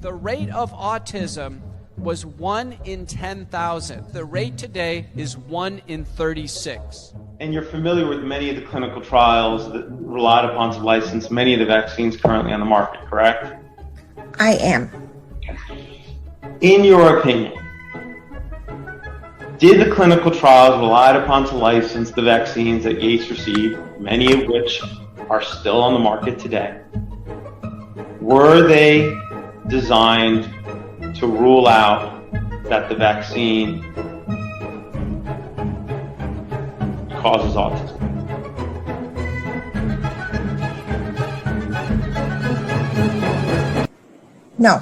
The rate of autism was 1 in 10,000. The rate today is 1 in 36. And you're familiar with many of the clinical trials that relied upon to license many of the vaccines currently on the market, correct? I am. In your opinion, did the clinical trials relied upon to license the vaccines that Gates received, many of which are still on the market today, were they designed to rule out that the vaccine causes autism? No.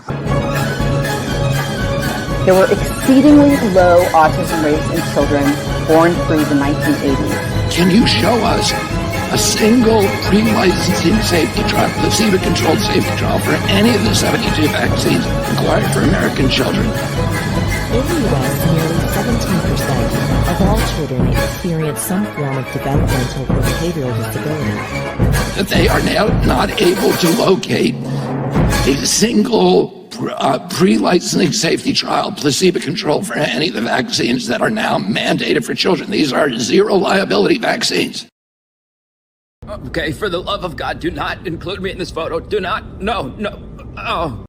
There were exceedingly low autism rates in children born through the 1980s. Can you show us a single pre-licensing safety trial, placebo-controlled safety trial for any of the 72 vaccines required for American children? In the U.S., nearly 17% of all children experience some form of developmental or behavioral disability. That they are now not able to locate a single pre-licensing safety trial, placebo-controlled for any of the vaccines that are now mandated for children. These are zero liability vaccines. Okay, for the love of God, do not include me in this photo. Do not. No. Oh.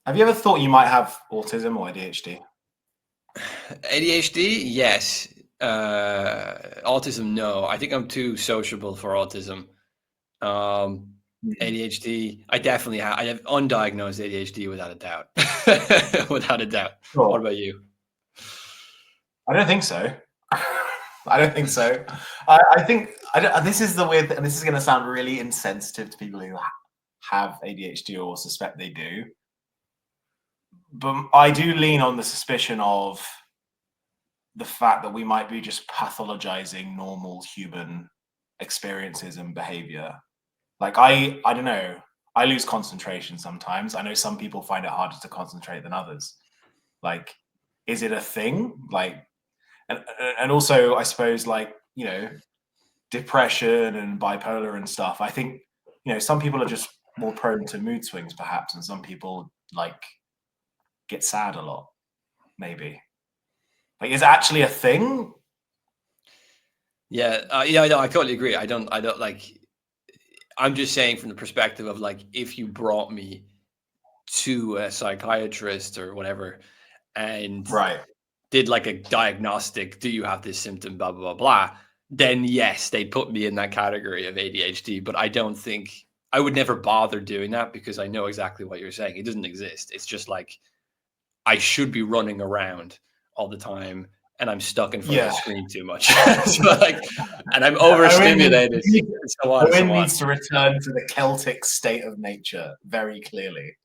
Have you ever thought you might have autism or ADHD? ADHD, yes. Autism, no. I think I'm too sociable for autism. ADHD, I definitely have. I have undiagnosed ADHD without a doubt. Without a doubt. Sure. What about you? I don't think so. I don't think so. I think this is the weird, and this is going to sound really insensitive to people who have ADHD or suspect they do. But I do lean on the suspicion of the fact that we might be just pathologizing normal human experiences and behavior. Like, I don't know, I lose concentration sometimes. I know some people find it harder to concentrate than others. Like, is it a thing? Like, and also, I suppose, like, you know, depression and bipolar and stuff. I think, you know, some people are just more prone to mood swings, perhaps, and some people, like, get sad a lot, maybe. Like, is it actually a thing? Yeah, no, I totally agree. I don't like, I'm just saying from the perspective of, like, if you brought me to a psychiatrist or whatever and did like a diagnostic, do you have this symptom, blah, blah, blah, blah, then yes, they put me in that category of ADHD. But I don't think, I would never bother doing that because I know exactly what you're saying. It doesn't exist. It's just like, I should be running around all the time and I'm stuck in front of the screen too much. So, like, and I'm overstimulated. Owen needs to return to the Celtic state of nature very clearly.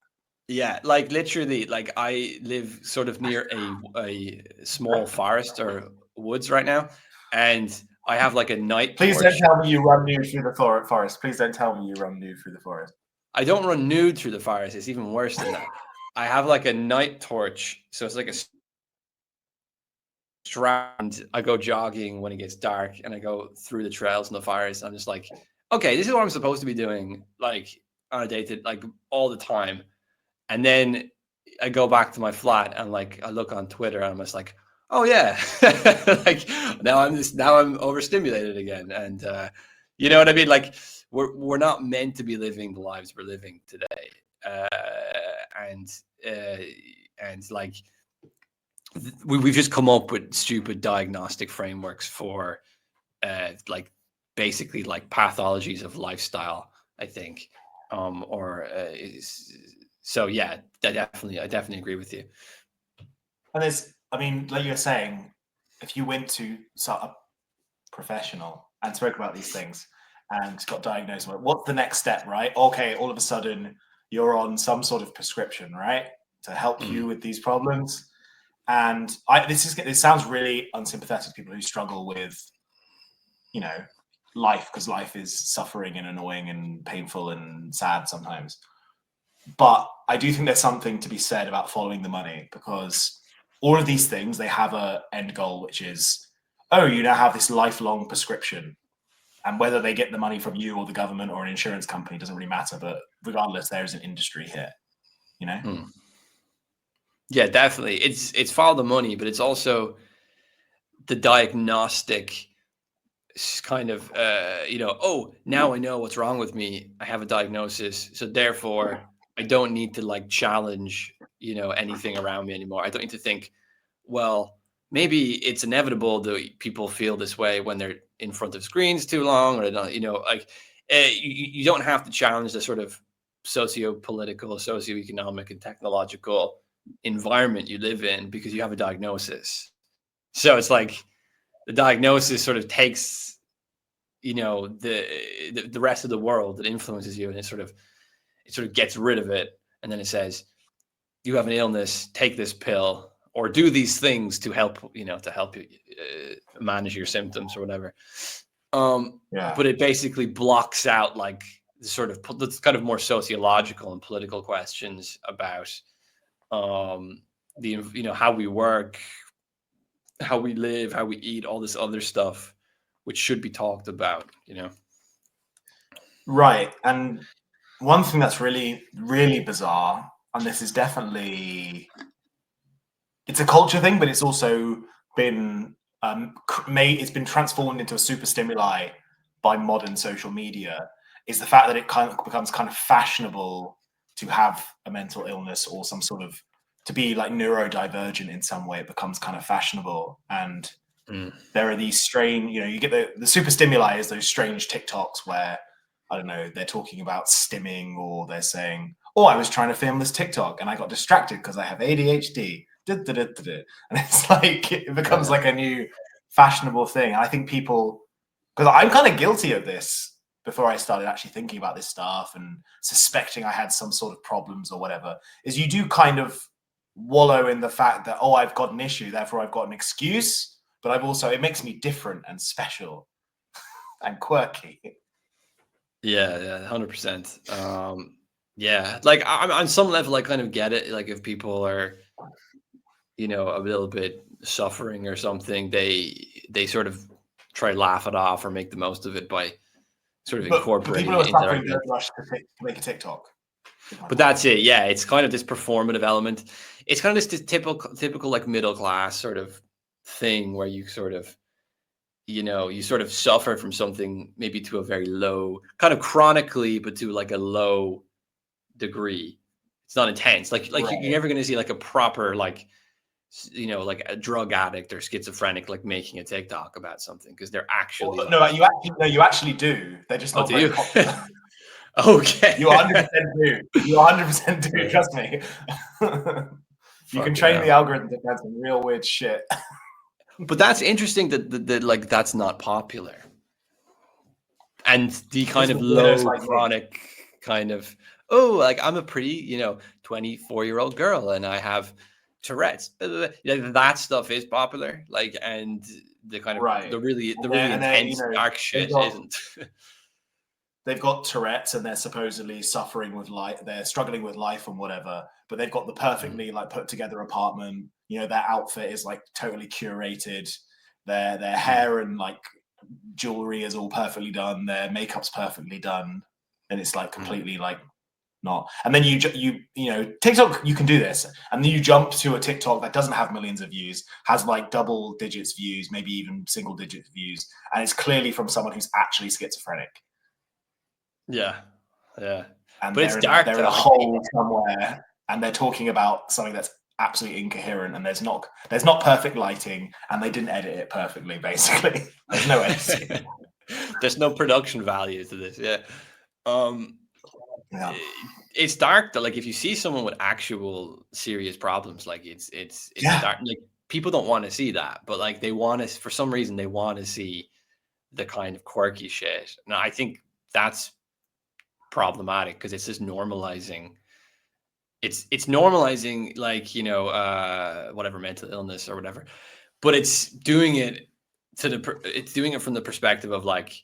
Yeah, like literally, like I live sort of near a small forest or woods right now, and I have like a night torch. Please don't tell me you run nude through the forest. Please don't tell me you run nude through the forest. I don't run nude through the forest. It's even worse than that. I have like a night torch, so it's like a strand. I go jogging when it gets dark, and I go through the trails in the forest. I'm just like, okay, this is what I'm supposed to be doing, like on a day, like all the time. And then I go back to my flat, and like I look on Twitter, and I'm just like, oh yeah, like now I'm overstimulated again, and you know what I mean? Like we're not meant to be living the lives we're living today. And like we've just come up with stupid diagnostic frameworks for like basically like pathologies of lifestyle, I think. So yeah, I definitely agree with you. And there's, I mean, like you were saying, if you went to a professional and spoke about these things and got diagnosed, what's the next step, right? Okay, all of a sudden you're on some sort of prescription, right, to help you with these problems. And this sounds really unsympathetic to people who struggle with, you know, life, because life is suffering and annoying and painful and sad sometimes. But I do think there's something to be said about following the money, because all of these things, they have a end goal, which is, oh, you now have this lifelong prescription. And whether they get the money from you or the government or an insurance company doesn't really matter. But regardless, there is an industry here, you know? Yeah, definitely. It's follow the money, but it's also the diagnostic kind of, oh, now I know what's wrong with me. I have a diagnosis. So therefore, I don't need to like challenge, anything around me anymore. I don't need to think, well, maybe it's inevitable that people feel this way when they're in front of screens too long, or you don't have to challenge the sort of socio-political, socioeconomic, and technological environment you live in because you have a diagnosis. So it's like the diagnosis sort of takes, the rest of the world that influences you, and it sort of gets rid of it, and then it says, you have an illness, take this pill, or do these things to help you manage your symptoms or whatever. But it basically blocks out like the kind of more sociological and political questions about how we work, how we live, how we eat, all this other stuff, which should be talked about, Right. And one thing that's really, really bizarre, and this is definitely, it's a culture thing, but it's also been it's been transformed into a super stimuli by modern social media, is the fact that it kind of becomes kind of fashionable to have a mental illness or some sort of, to be like neurodivergent in some way. It becomes kind of fashionable. And there are these strange, you get the super stimuli is those strange TikToks where, I don't know, they're talking about stimming, or they're saying, oh, I was trying to film this TikTok and I got distracted because I have ADHD. And it's like, it becomes like a new fashionable thing. And I think people, because I'm kind of guilty of this before I started actually thinking about this stuff and suspecting I had some sort of problems or whatever, is you do kind of wallow in the fact that, oh, I've got an issue, therefore I've got an excuse, but I've also, it makes me different and special and quirky. Yeah, 100%. Yeah, like I'm on some level, I kind of get it. Like if people are, a little bit suffering or something, they sort of try to laugh it off or make the most of it by sort of incorporating it into suffering don't rush to make a TikTok. But that's it. Yeah, it's kind of this performative element. It's kind of this typical like middle class sort of thing where you sort of, you sort of suffer from something maybe to a very low, kind of chronically, but to like a low degree. It's not intense. Like right. You're never going to see like a proper like a drug addict or schizophrenic like making a TikTok about something because they're actually you actually do. They're just not very popular. Okay. You 100% do. You 100% do. Trust me. You can train the algorithm to find some real weird shit. But that's interesting that like that's not popular. And the kind of low chronic kind of, oh, like I'm a pretty, 24-year-old girl and I have Tourette's. That stuff is popular. Like, and the kind of the really intense dark shit isn't. They've got Tourette's and they're supposedly suffering with life. They're struggling with life and whatever, but they've got the perfectly like put together apartment. Their outfit is like totally curated. Their hair and like jewelry is all perfectly done. Their makeup's perfectly done, and it's like completely like not. And then you TikTok, you can do this, and then you jump to a TikTok that doesn't have millions of views, has like double digits views, maybe even single digit views, and it's clearly from someone who's actually schizophrenic. Yeah. And but it's dark. They're in a hole somewhere, and they're talking about something that's absolutely incoherent, and there's not perfect lighting, and they didn't edit it perfectly. Basically, there's no editing. There's no production value to this. Yeah. It's dark though. Like if you see someone with actual serious problems, like it's dark. Like people don't want to see that, but like they want to, for some reason, they want to see the kind of quirky shit. Now I think that's problematic because it's just normalizing it's normalizing, like, whatever, mental illness or whatever, but it's doing it from the perspective of like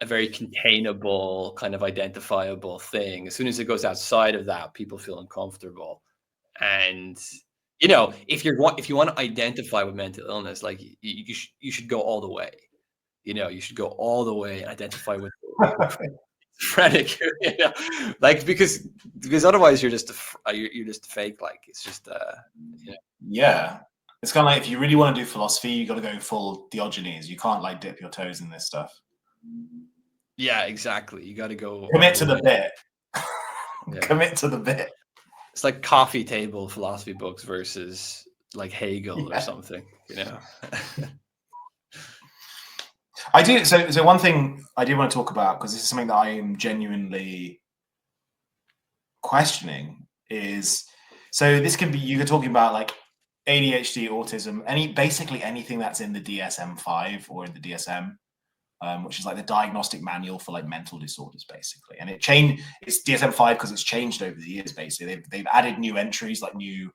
a very containable, kind of identifiable thing. As soon as it goes outside of that, people feel uncomfortable. And if you want to identify with mental illness, like you should go all the way. You should go all the way and identify with schizophrenic. Like because otherwise you're just fake. Like it's just Yeah. It's kind of like, if you really want to do philosophy, you got to go full Diogenes. You can't like dip your toes in this stuff. Yeah, exactly. You got to go commit to the bit. Yeah. Commit to the bit. It's like coffee table philosophy books versus like Hegel or something, I do. So one thing I do want to talk about, because this is something that I am genuinely questioning, is, so this can be, you're talking about like ADHD, autism, basically anything that's in the DSM-5 or in the DSM, which is like the diagnostic manual for like mental disorders, basically. And it's DSM-5 because it's changed over the years. Basically, they've added new entries, like new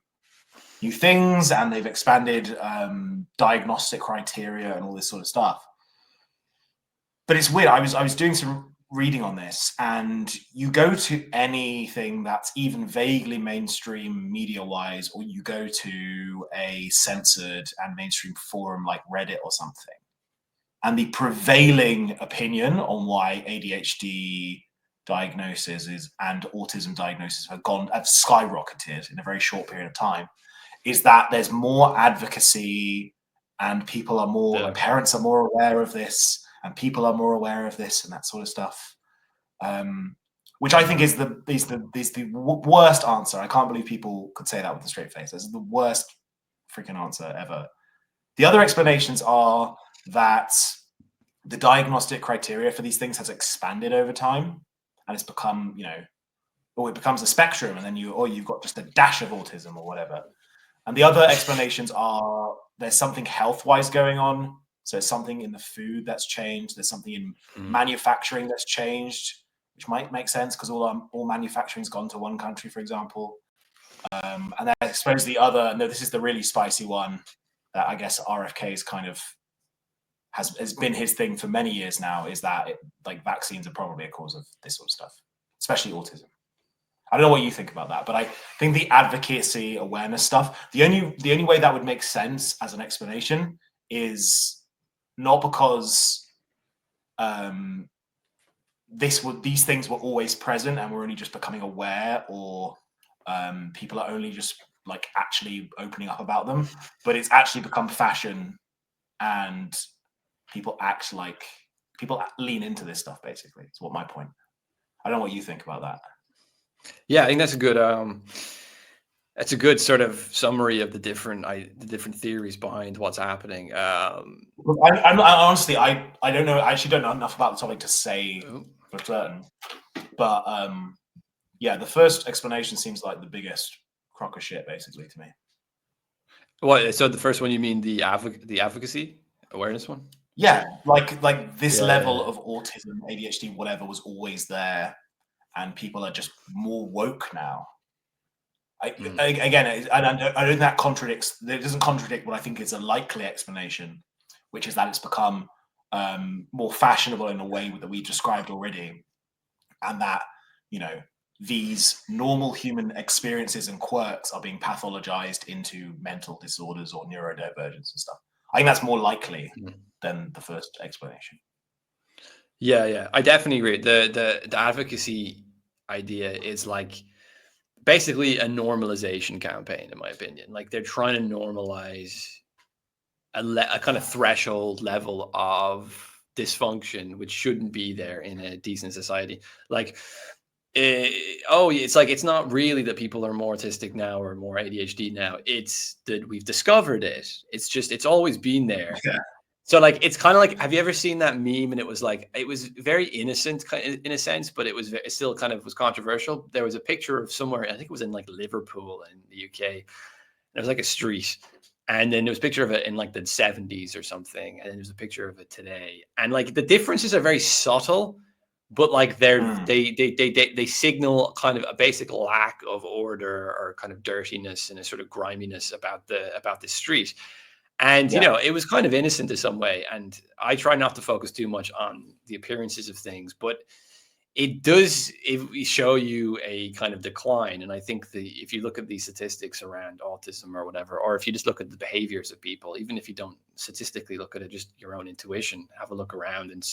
things, and they've expanded diagnostic criteria and all this sort of stuff. But it's weird. I was doing some reading on this, and you go to anything that's even vaguely mainstream media-wise, or you go to a censored and mainstream forum like Reddit or something, and the prevailing opinion on why ADHD diagnoses and autism diagnoses have skyrocketed in a very short period of time is that there's more advocacy, and people are more, parents are more aware of this, and people are more aware of this, and that sort of stuff. Which I think is the worst answer. I can't believe people could say that with a straight face. This is the worst freaking answer ever. The other explanations are that the diagnostic criteria for these things has expanded over time, and it's become, or it becomes a spectrum, and then you've got just a dash of autism or whatever. And the other explanations are there's something health-wise going on. So it's something in the food that's changed. There's something in manufacturing that's changed, which might make sense because all manufacturing's gone to one country, for example. And then I suppose the other, no, this is the really spicy one that I guess RFK's kind of has been his thing for many years now, is that vaccines are probably a cause of this sort of stuff, especially autism. I don't know what you think about that, but I think the advocacy awareness stuff, the only way that would make sense as an explanation is not because these things were always present and we're only just becoming aware, or people are only just like actually opening up about them, but it's actually become fashion, and people lean into this stuff. Basically, it's what my point. I don't know what you think about that. Yeah, I think that's a good sort of summary of the different theories behind what's happening. I honestly, I don't know. I actually don't know enough about the topic to say for certain. But yeah, the first explanation seems like the biggest crock of shit, basically, to me. What? So the first one, you mean the advocacy awareness one? Yeah, like this level of autism, ADHD, whatever, was always there, and people are just more woke now. Again, I don't think that contradicts. It doesn't contradict what I think is a likely explanation, which is that it's become more fashionable in a way that we described already, and that these normal human experiences and quirks are being pathologized into mental disorders or neurodivergence and stuff. I think that's more likely than the first explanation. Yeah, I definitely agree. The advocacy idea is like basically a normalization campaign, in my opinion. Like they're trying to normalize a kind of threshold level of dysfunction, which shouldn't be there in a decent society. Like, it's like, it's not really that people are more autistic now or more ADHD now. It's that we've discovered it. It's always been there. Yeah. So like, it's kind of like, have you ever seen that meme? And it was very innocent in a sense, but it still kind of was controversial. There was a picture of somewhere, I think it was in like Liverpool in the UK. It was like a street. And then there was a picture of it in like the 70s or something. And then there's a picture of it today. And like the differences are very subtle, but like they signal kind of a basic lack of order or kind of dirtiness and a sort of griminess about the street. And you know, it was kind of innocent in some way, and I try not to focus too much on the appearances of things, but it does show you a kind of decline. And I think if you look at the statistics around autism or whatever, or if you just look at the behaviors of people, even if you don't statistically look at it, just your own intuition, have a look around and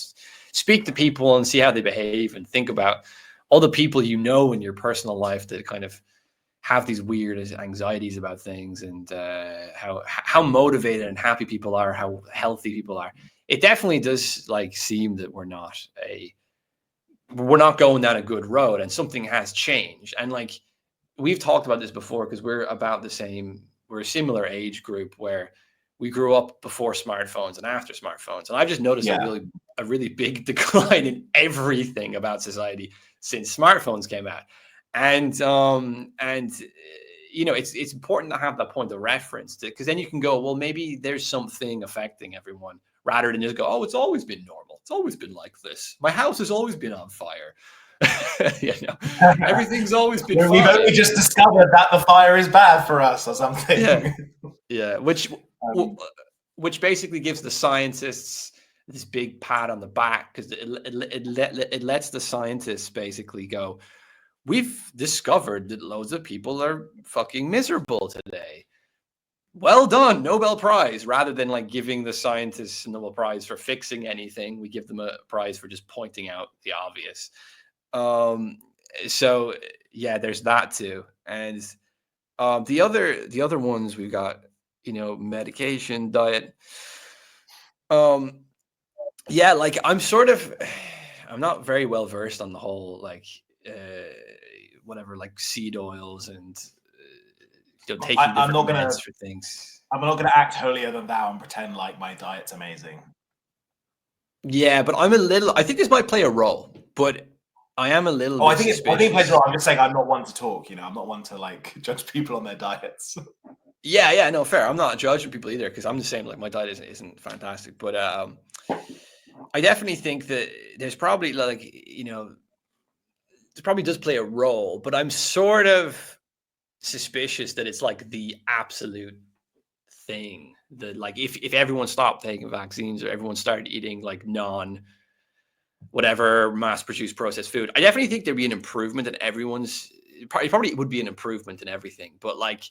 speak to people and see how they behave, and think about all the people you know in your personal life that kind of have these weird anxieties about things, and how motivated and happy people are, how healthy people are. It definitely does like seem that we're not going down a good road, and something has changed. And like we've talked about this before, because we're a similar age group where we grew up before smartphones and after smartphones. And I've just noticed a really big decline in everything about society since smartphones came out. And you know, it's important to have that point of reference, because then you can go, well, maybe there's something affecting everyone, rather than just go, oh, it's always been normal. It's always been like this. My house has always been on fire. You know, everything's always been fine. We've only just discovered that the fire is bad for us or something. Yeah. Which basically gives the scientists this big pat on the back, because it lets the scientists basically go, we've discovered that loads of people are fucking miserable today. Well done, Nobel Prize. Rather than like giving the scientists a Nobel Prize for fixing anything, we give them a prize for just pointing out the obvious. So yeah, there's that too. And the other ones we've got, you know, medication, diet. Yeah, like I'm not very well versed on the whole like whatever, like seed oils and taking different meds for things. I'm not gonna act holier than thou and pretend like my diet's amazing. Yeah, but I think this might play a role, but I am a little bit suspicious. I think it plays a role. I'm just saying I'm not one to talk, you know, I'm not one to like judge people on their diets. Yeah, no, fair. I'm not judging people either, because I'm the same. Like my diet isn't fantastic, but I definitely think that there's probably like, you know, it probably does play a role, but I'm sort of suspicious that it's like the absolute thing that like if everyone stopped taking vaccines, or everyone started eating like whatever mass-produced processed food, I definitely think there'd be an improvement in it probably would be an improvement in everything, but like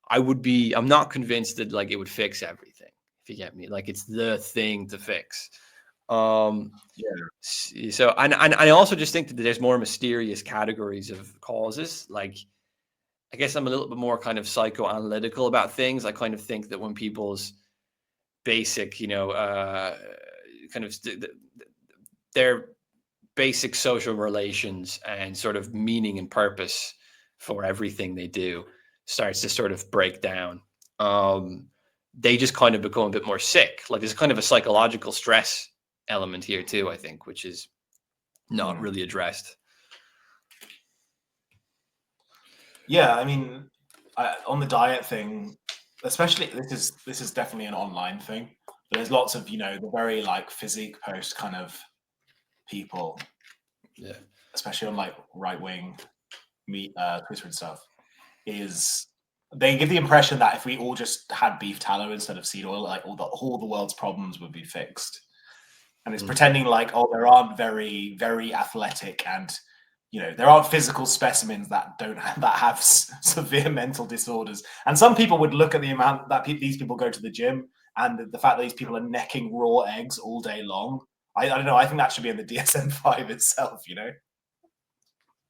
I'm not convinced that like it would fix everything, if you get me. Like it's the thing to fix. So and I also just think that there's more mysterious categories of causes. Like I guess I'm a little bit more kind of psychoanalytical about things. I kind of think that when people's basic, you know, kind of their basic social relations and sort of meaning and purpose for everything they do starts to sort of break down, they just kind of become a bit more sick. Like there's kind of a psychological stress element here too, I think, which is not really addressed. Yeah, I mean, on the diet thing, especially this is definitely an online thing. But there's lots of, you know, the very like physique post kind of people, yeah, especially on like right wing Twitter and stuff. They give the impression that if we all just had beef tallow instead of seed oil, like all the world's problems would be fixed. And it's pretending like, oh, there aren't very, very athletic and, you know, there aren't physical specimens that have severe mental disorders. And some people would look at the amount that these people go to the gym, and the fact that these people are necking raw eggs all day long. I don't know. I think that should be in the DSM-5 itself, you know?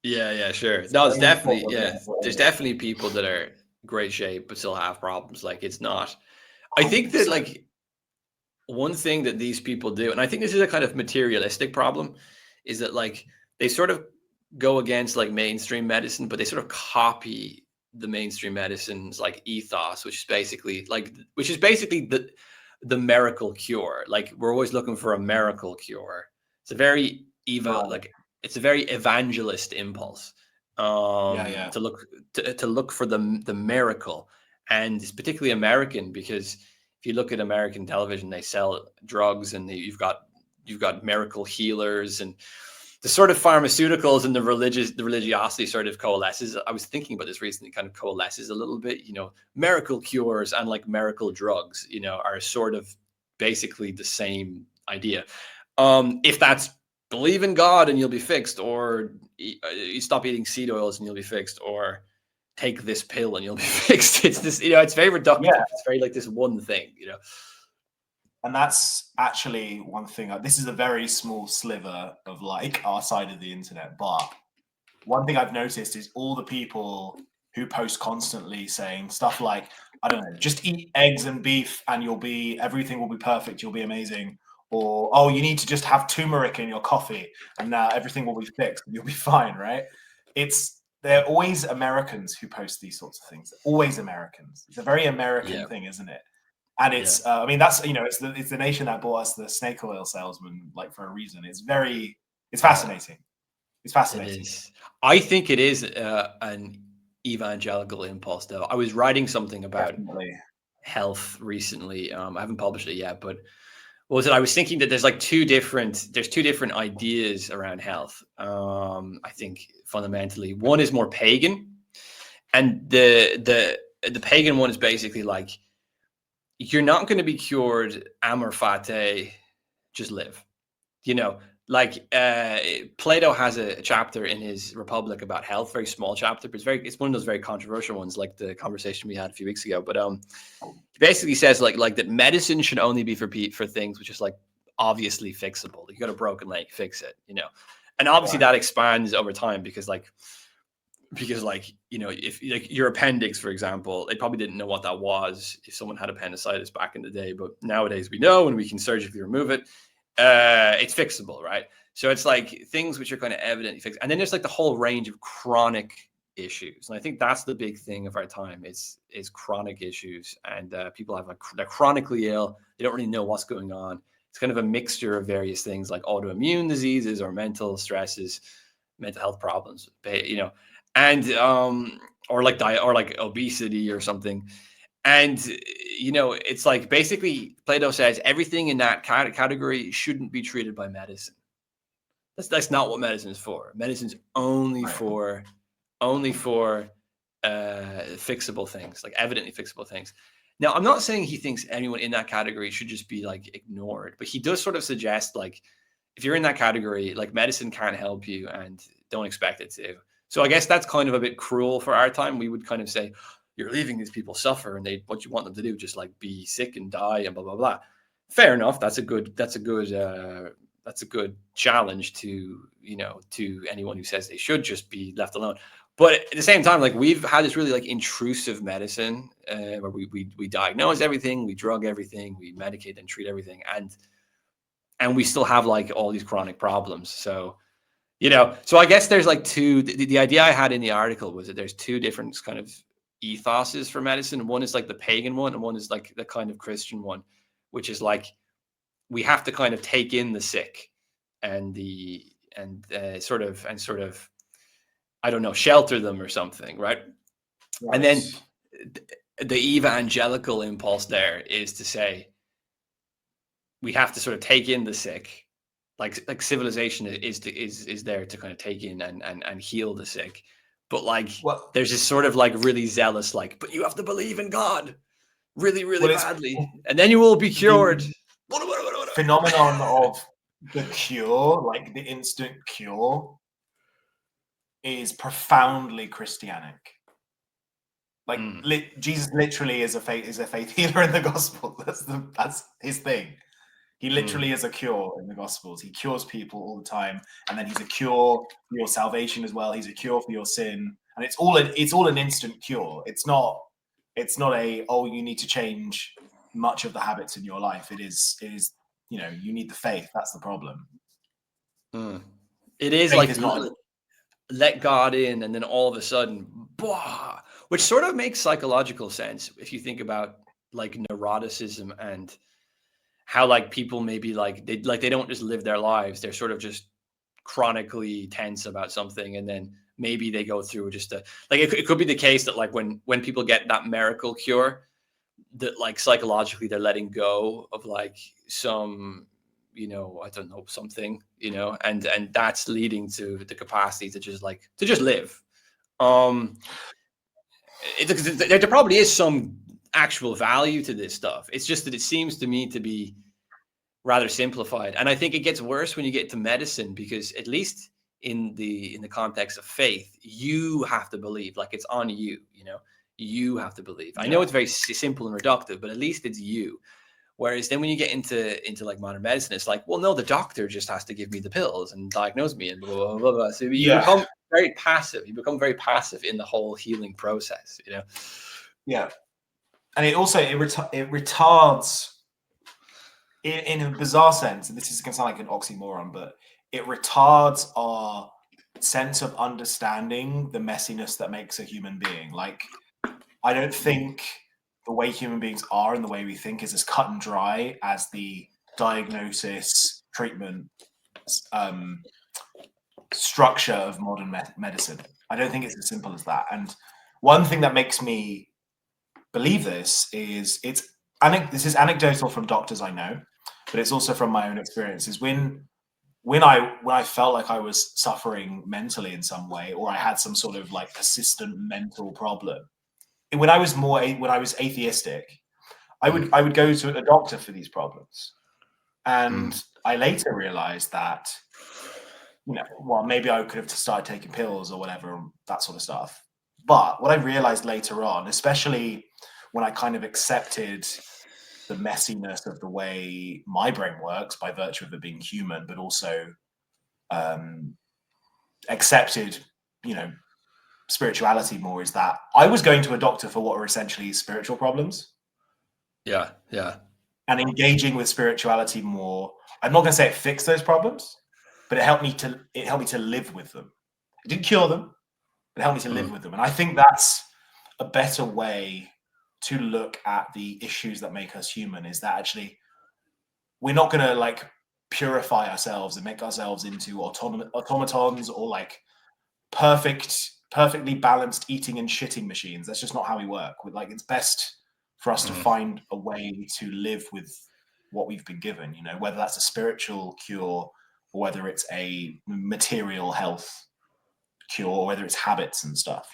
Yeah, sure. No, it's definitely, there's definitely people that are great shape but still have problems. Like it's not, I think that like one thing that these people do, and I think this is a kind of materialistic problem, is that like they sort of go against like mainstream medicine, but they sort of copy the mainstream medicine's like ethos, which is basically the miracle cure. Like we're always looking for a miracle cure. It's a very it's a very evangelist impulse to look for the miracle. And it's particularly American, because if you look at American television, they sell drugs, and you've got miracle healers, and the sort of pharmaceuticals and the religiosity sort of coalesces. I was thinking about this recently, kind of coalesces a little bit, miracle cures and like miracle drugs, are sort of basically the same idea. If that's believe in God and you'll be fixed, or you stop eating seed oils and you'll be fixed, or take this pill and you'll be fixed. It's this, it's very reductive. Yeah. It's very like this one thing, And that's actually one thing. This is a very small sliver of like our side of the internet, but one thing I've noticed is all the people who post constantly saying stuff like, I don't know, just eat eggs and beef and everything will be perfect. You'll be amazing. Or, oh, you need to just have turmeric in your coffee and now everything will be fixed. You'll be fine, right? They're always Americans who post these sorts of things. Always Americans. It's a very American thing, isn't it? And it's, that's, it's the nation that bought us the snake oil salesman, like for a reason. It's fascinating. It's fascinating. It is. I think it is an evangelical impulse, though. I was writing something about health recently. I haven't published it yet, but what was it? I was thinking that there's two different ideas around health. I think fundamentally, one is more pagan, and the pagan one is basically like, you're not going to be cured amor fati, just live. Plato has a chapter in his Republic about health, very small chapter, but it's one of those very controversial ones, like the conversation we had a few weeks ago. But he basically says like that medicine should only be for things which is like obviously fixable. You got a broken leg, fix it, and obviously that expands over time because if like your appendix, for example, they probably didn't know what that was if someone had appendicitis back in the day, but nowadays we know and we can surgically remove it. It's fixable, right? So it's like things which are kind of evidently fixed. And then there's like the whole range of chronic issues. And I think that's the big thing of our time is chronic issues. And people have they're chronically ill. They don't really know what's going on. It's kind of a mixture of various things like autoimmune diseases or mental stresses, mental health problems, and or like diet or like obesity or something. And, it's like basically Plato says everything in that category shouldn't be treated by medicine. That's not what medicine is for. Medicine's only for fixable things, like evidently fixable things. Now, I'm not saying he thinks anyone in that category should just be like ignored, but he does sort of suggest like if you're in that category, like medicine can't help you and don't expect it to. So I guess that's kind of a bit cruel for our time. We would kind of say, you're leaving these people suffer and what you want them to do, just like be sick and die and blah, blah, blah. Fair enough. That's a good challenge to anyone who says they should just be left alone. But at the same time, like we've had this really like intrusive medicine where we diagnose everything, we drug everything, we medicate and treat everything. And we still have like all these chronic problems. So, so I guess there's like the idea I had in the article was that there's two different kind of ethoses for medicine. One is like the pagan one and one is like the kind of Christian one, which is like we have to kind of take in the sick and sort of I don't know, shelter them or something, right? And then the evangelical impulse there is to say we have to sort of take in the sick, like civilization is there to kind of take in and heal the sick. But there's this sort of like really zealous, but you have to believe in God really, really badly, and then you will be cured. Phenomenon of the cure, like the instant cure, is profoundly Christianic. Like Jesus literally is a faith healer in the Gospel. That's his thing. He literally is a cure in the Gospels. He cures people all the time, and then he's a cure for your salvation as well. He's a cure for your sin, and it's all an instant cure. It's not you need to change much of the habits in your life. It is you need the faith. That's the problem. It is faith like is not let God in, and then all of a sudden, bah, which sort of makes psychological sense if you think about like neuroticism and how like people maybe they don't just live their lives. They're sort of just chronically tense about something. And then maybe they go through just it could be the case that like when people get that miracle cure, that like psychologically they're letting go of like some I don't know, something, and that's leading to the capacity to just live. There probably is some actual value to this stuff. It's just that it seems to me to be rather simplified, and I think it gets worse when you get to medicine, because at least in the context of faith, you have to believe, like it's on you. You have to believe. I know it's very simple and reductive, but at least it's you. Whereas then when you get into like modern medicine, it's like, well, no, the doctor just has to give me the pills and diagnose me and blah, blah, blah, blah. So you become very passive. You become very passive in the whole healing process, Yeah. And it also, it retards, in a bizarre sense, and this is going to sound like an oxymoron, but it retards our sense of understanding the messiness that makes a human being. Like, I don't think the way human beings are and the way we think is as cut and dry as the diagnosis, treatment, structure of modern medicine. I don't think it's as simple as that. And one thing that makes me believe this is this is anecdotal from doctors I know, but it's also from my own experiences. When I felt like I was suffering mentally in some way, or I had some sort of like persistent mental problem, when I was atheistic, I would go to a doctor for these problems, and I later realized that, maybe I could have started taking pills or whatever, that sort of stuff. But what I realized later on, especially when I kind of accepted the messiness of the way my brain works by virtue of it being human, but also accepted, spirituality more, is that I was going to a doctor for what were essentially spiritual problems. Yeah. And engaging with spirituality more. I'm not going to say it fixed those problems, but it helped me to live with them. It didn't cure them, but it helped me to live with them. And I think that's a better way to look at the issues that make us human, is that actually we're not going to like purify ourselves and make ourselves into automatons or like perfectly balanced eating and shitting machines. That's just not how we work. It's best for us to find a way to live with what we've been given, whether that's a spiritual cure or whether it's a material health cure or whether it's habits and stuff,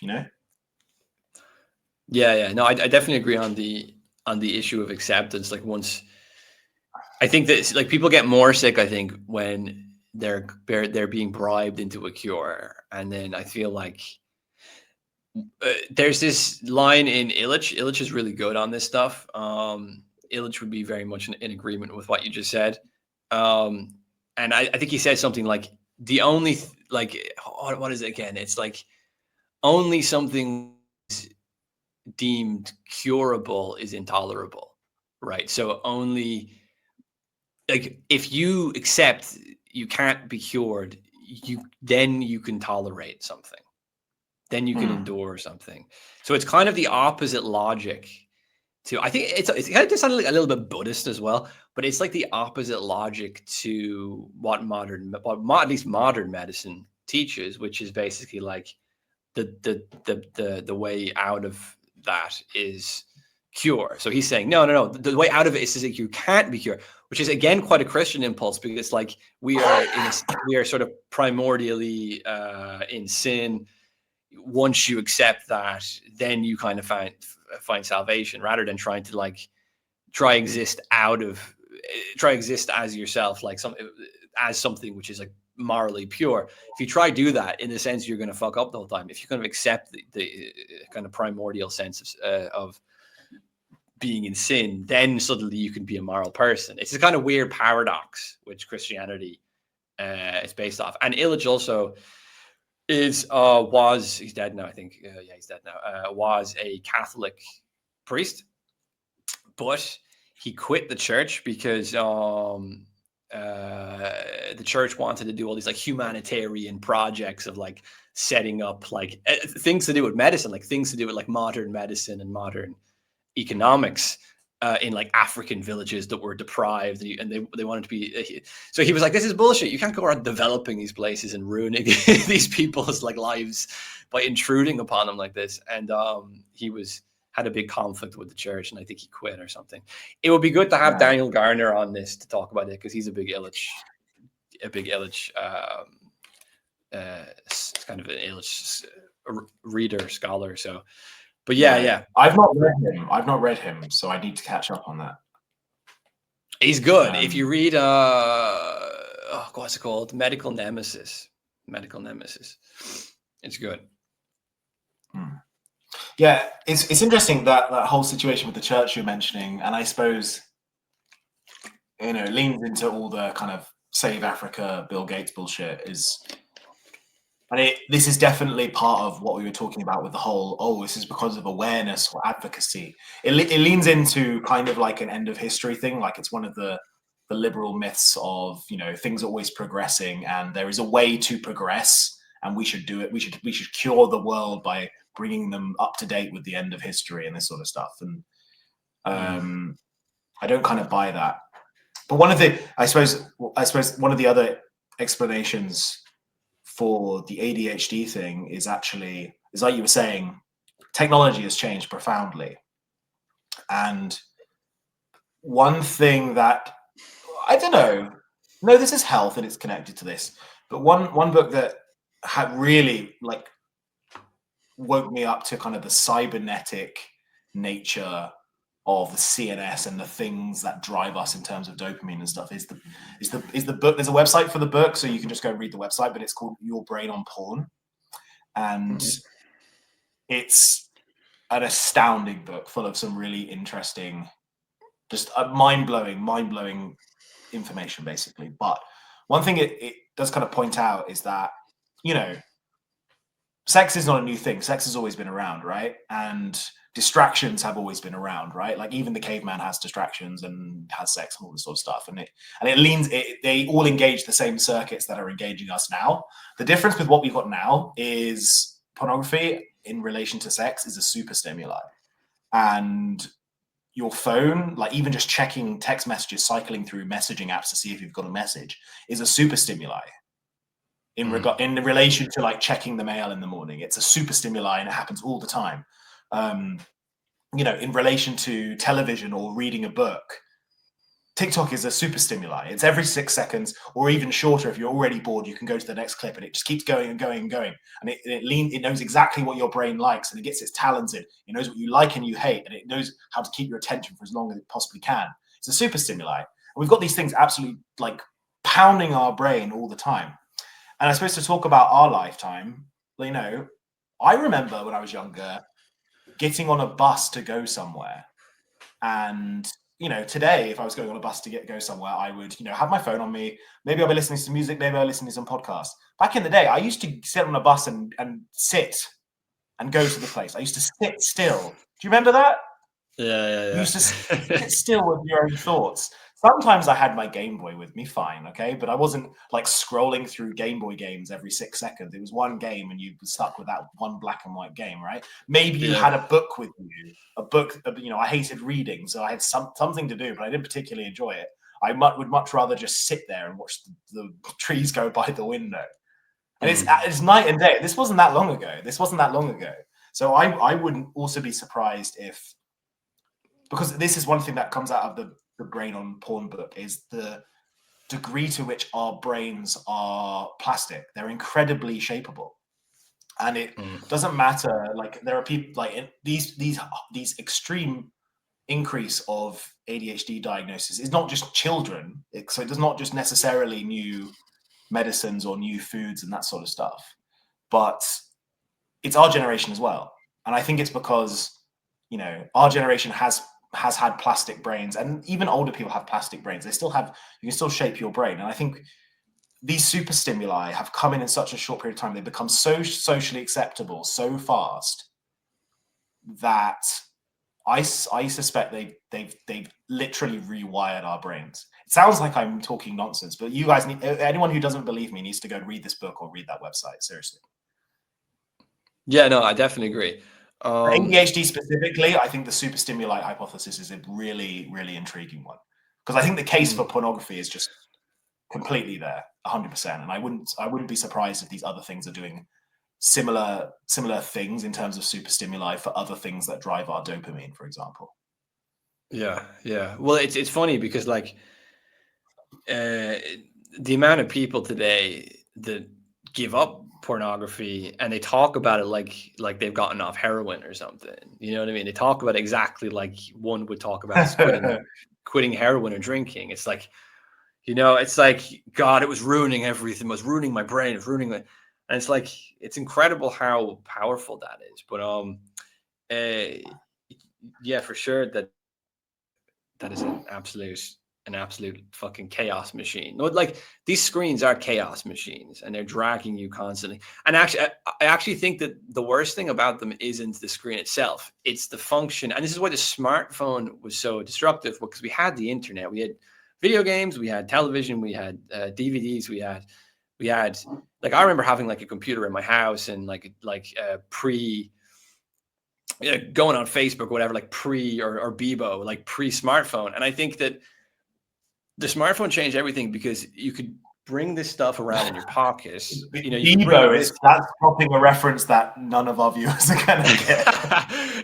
Yeah. No, I definitely agree on the issue of acceptance. Like, once, I think that like people get more sick, I think, when they're being bribed into a cure. And then I feel like there's this line in Illich. Illich is really good on this stuff. Illich would be very much in agreement with what you just said. And I think he says something like, the only what is it again? It's like, only something deemed curable is intolerable, right? So only, like, if you accept you can't be cured, then you can tolerate something, then you can endure something. So it's kind of the opposite logic to, I think it's kind of sounded like a little bit Buddhist as well, but it's like the opposite logic to what at least modern medicine teaches, which is basically like the way out of that is cure. So he's saying, no, the way out of it is that you can't be cured, which is again quite a Christian impulse, because it's like we are sort of primordially in sin. Once you accept that, then you kind of find salvation, rather than trying to like try exist as yourself, like as something which is like morally pure. If you try to do that, in a sense, you're going to fuck up the whole time. If you kind of accept the kind of primordial sense of being in sin, then suddenly you can be a moral person. It's a kind of weird paradox which Christianity is based off. And Illich also he's dead now, I think. He's dead now. Was a Catholic priest, but he quit the church because the church wanted to do all these like humanitarian projects of like setting up like things to do with medicine, like things to do with like modern medicine and modern economics in like African villages that were deprived, and they wanted to be. So he was like, "This is bullshit. You can't go around developing these places and ruining these people's like lives by intruding upon them like this." And he was had a big conflict with the church, and I think he quit or something. It would be good to have Daniel Garner on this to talk about it, because he's a big Illich kind of an Illich reader, scholar. So, but yeah. I've not read him, so I need to catch up on that. He's good. If you read what's it called? Medical Nemesis. It's good. Yeah, it's interesting that whole situation with the church you're mentioning, and I suppose leans into all the kind of Save Africa, Bill Gates bullshit. This is definitely part of what we were talking about with the whole, this is because of awareness or advocacy. It leans into kind of like an end of history thing, like it's one of the liberal myths of, things are always progressing and there is a way to progress and we should do it. We should cure the world by bringing them up to date with the end of history and this sort of stuff. And I don't kind of buy that. But I suppose one of the other explanations for the ADHD thing is like you were saying, technology has changed profoundly. And one thing that, I don't know, no, this is health and it's connected to this, but one book that had really woke me up to kind of the cybernetic nature of the CNS and the things that drive us in terms of dopamine and stuff is the book. There's a website for the book, so you can just go read the website, but it's called Your Brain on Porn. And it's an astounding book full of some really interesting, just mind-blowing information, basically. But one thing it does kind of point out is that, sex is not a new thing. Sex has always been around, right? And distractions have always been around, right? Like even the caveman has distractions and has sex and all this sort of stuff. And they all engage the same circuits that are engaging us now. The difference with what we've got now is pornography in relation to sex is a super stimuli. And your phone, like even just checking text messages, cycling through messaging apps to see if you've got a message is a super stimuli. In relation to like checking the mail in the morning, it's a super stimuli and it happens all the time. In relation to television or reading a book, TikTok is a super stimuli. It's every 6 seconds or even shorter. If you're already bored, you can go to the next clip and it just keeps going and going and going. And it knows exactly what your brain likes and it gets its talents in. It knows what you like and you hate, and it knows how to keep your attention for as long as it possibly can. It's a super stimuli. And we've got these things absolutely like pounding our brain all the time. And I'm supposed to talk about our lifetime. I remember when I was younger, getting on a bus to go somewhere. And, today, if I was going on a bus to go somewhere, I would, have my phone on me. Maybe I'll be listening to music. Maybe I'll listen to some podcasts. Back in the day, I used to sit on a bus and sit and go to the place. I used to sit still. Do you remember that? Yeah. You used to sit still with your own thoughts. Sometimes I had my Game Boy with me, fine, okay? But I wasn't like scrolling through Game Boy games every 6 seconds. It was one game and you were stuck with that one black and white game, right? Maybe you had a book with you, I hated reading, so I had something to do, but I didn't particularly enjoy it. I would much rather just sit there and watch the trees go by the window. And it's night and day. This wasn't that long ago. So I wouldn't also be surprised if, because this is one thing that comes out of the Brain on Porn book, is the degree to which our brains are plastic. They're incredibly shapeable, and it doesn't matter. Like there are people like these extreme increase of ADHD diagnosis is not just children. So it does not just necessarily new medicines or new foods and that sort of stuff, but it's our generation as well. And I think it's because our generation has had plastic brains, and even older people have plastic brains. You can still shape your brain. And I think these super stimuli have come in such a short period of time. They become so socially acceptable so fast that I suspect they've literally rewired our brains. It sounds like I'm talking nonsense, but you guys anyone who doesn't believe me needs to go read this book or read that website. Seriously. Yeah, no, I definitely agree. ADHD specifically, I think the super stimuli hypothesis is a really, really intriguing one, because I think the case for pornography is just completely there, 100%. And I wouldn't be surprised if these other things are doing similar things in terms of super stimuli for other things that drive our dopamine, for example. Yeah, yeah. Well, it's funny because like the amount of people today that give up pornography and they talk about it like they've gotten off heroin or something. You know what I mean? They talk about it exactly like one would talk about quitting heroin or drinking. It's like, you know, it's like, God, it was ruining everything. It was ruining my brain. It was ruining and it's like, it's incredible how powerful that is. But yeah, for sure that is an absolute fucking chaos machine. No, like these screens are chaos machines and they're dragging you constantly. And actually, I actually think that the worst thing about them isn't the screen itself. It's the function. And this is why the smartphone was so disruptive, because we had the internet, we had video games, we had television, we had DVDs, we had like, I remember having like a computer in my house and going on Facebook or whatever, like pre or Bebo, like pre-smartphone. And I think that the smartphone changed everything because you could bring this stuff around in your pocket. You know, Bebo is that's dropping a reference that none of our viewers are gonna get.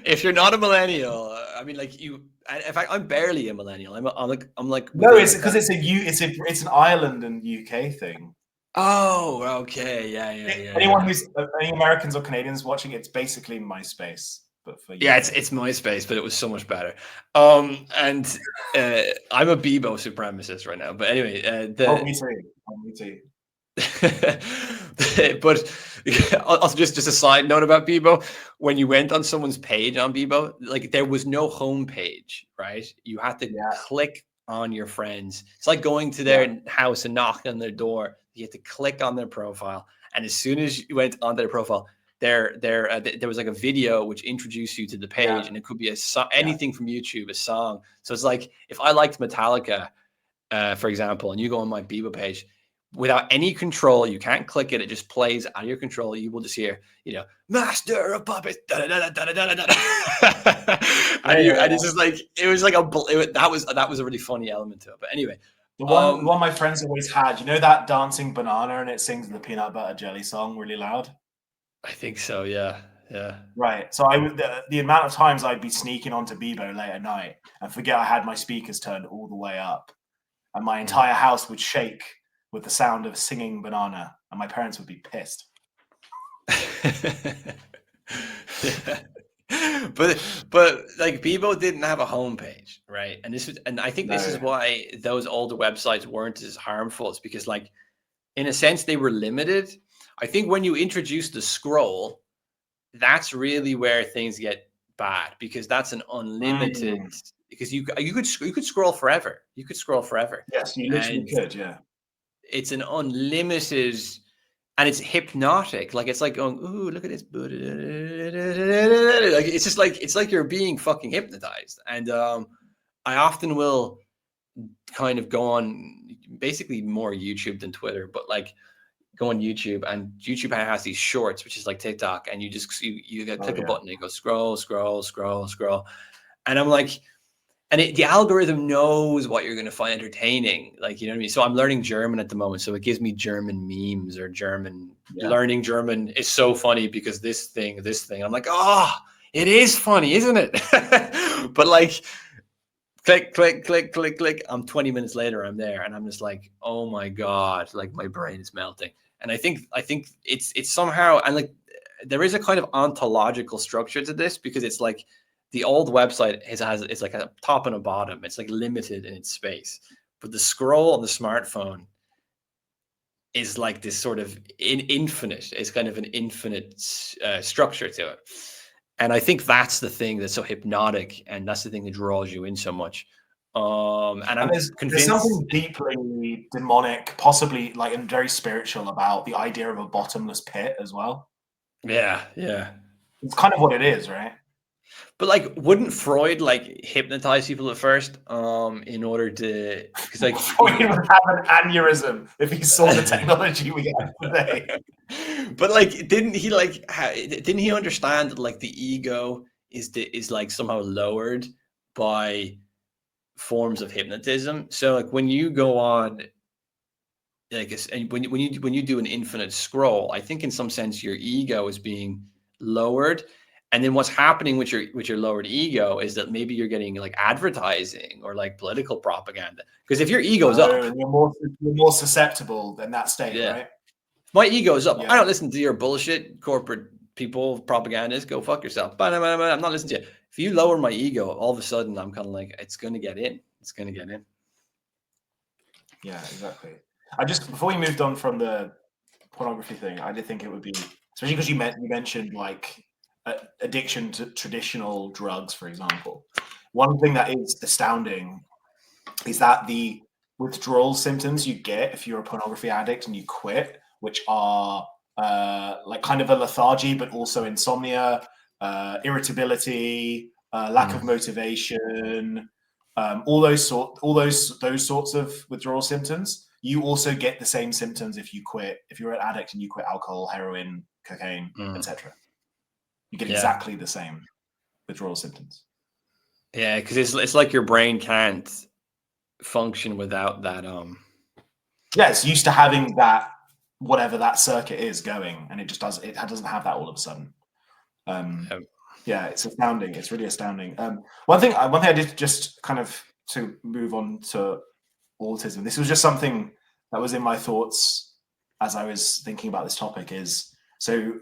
If you're not a millennial, I mean, like you. In fact, I'm barely a millennial. I'm like. No, it's because it's an Ireland and UK thing. Oh, okay, yeah. Anyone who's any Americans or Canadians watching, it's basically MySpace. But for it's MySpace, but it was so much better. And I'm a Bebo supremacist right now. But anyway, me too. But also just a side note about Bebo, when you went on someone's page on Bebo, like there was no home page, right? You had to click on your friends. It's like going to their house and knocking on their door. You had to click on their profile, and as soon as you went on their profile, there was like a video which introduced you to the page, and it could be anything from YouTube, a song. So it's like if I liked Metallica, for example, and you go on my Bebo page, without any control, you can't click it; it just plays out of your control. You will just hear, you know, "Master of Puppets," and it's just like it was like that was a really funny element to it. But anyway, the one my friends always had, you know, that dancing banana, and it sings the peanut butter jelly song really loud. I think so, yeah. Right. So the amount of times I'd be sneaking onto Bebo late at night and forget I had my speakers turned all the way up, and my entire house would shake with the sound of singing banana, and my parents would be pissed. But like Bebo didn't have a homepage, right? And I think this is why those older websites weren't as harmful. It's because, like, in a sense, they were limited. I think when you introduce the scroll, that's really where things get bad, because that's an unlimited. Because you could scroll forever. You could scroll forever. Yes, you literally could. Yeah, it's an unlimited, and it's hypnotic. Like it's like going, ooh, look at this. Like it's like you're being fucking hypnotized. And I often will kind of go on basically more YouTube than Twitter, but like go on YouTube, and YouTube has these shorts, which is like TikTok, and you just click a button and it goes scroll, and I'm like, and the algorithm knows what you're going to find entertaining, like, you know what I mean? So I'm learning German at the moment, so it gives me German memes or German. Learning German is so funny because this thing. I'm like, oh, it is funny, isn't it? But like, click. I'm 20 minutes later, I'm there, and I'm just like, oh my God, like my brain is melting. And I think it's somehow, and like there is a kind of ontological structure to this, because it's like the old website it's like a top and a bottom. It's like limited in its space, but the scroll on the smartphone is like this sort of infinite. It's kind of an infinite structure to it. And I think that's the thing that's so hypnotic, and that's the thing that draws you in so much. And I'm convinced there's something deeply demonic, possibly like and very spiritual, about the idea of a bottomless pit as well. Yeah. It's kind of what it is, right? But like, wouldn't Freud like hypnotize people at first, in order to? Because like Freud would have an aneurysm if he saw the technology we have today. But like, didn't he understand that like the ego is like somehow lowered by forms of hypnotism? So like when you go on and when you do an infinite scroll, I think in some sense your ego is being lowered, and then what's happening with your lowered ego is that maybe you're getting like advertising or like political propaganda. Because if your ego's up, and you're more susceptible in that state, yeah. right? My ego's up. Yeah. I don't listen to your bullshit, corporate people, propagandists. Go fuck yourself. But I'm not listening to you. If you lower my ego, all of a sudden I'm kind of like, it's going to get in. It's going to get in. Yeah, exactly. Before we moved on from the pornography thing, I did think it would be, especially because you mentioned like addiction to traditional drugs, for example. One thing that is astounding is that the withdrawal symptoms you get if you're a pornography addict and you quit, which are like kind of a lethargy, but also insomnia, irritability, lack of motivation, all those sorts of withdrawal symptoms. You also get the same symptoms if you quit. If you're an addict and you quit alcohol, heroin, cocaine, etc. You get exactly the same withdrawal symptoms. Yeah, because it's like your brain can't function without that. Yeah, it's used to having that, whatever that circuit is going, and it doesn't have that all of a sudden. Yeah, it's astounding. It's really astounding. One thing I did, just kind of to move on to autism. This was just something that was in my thoughts as I was thinking about this topic. Is so,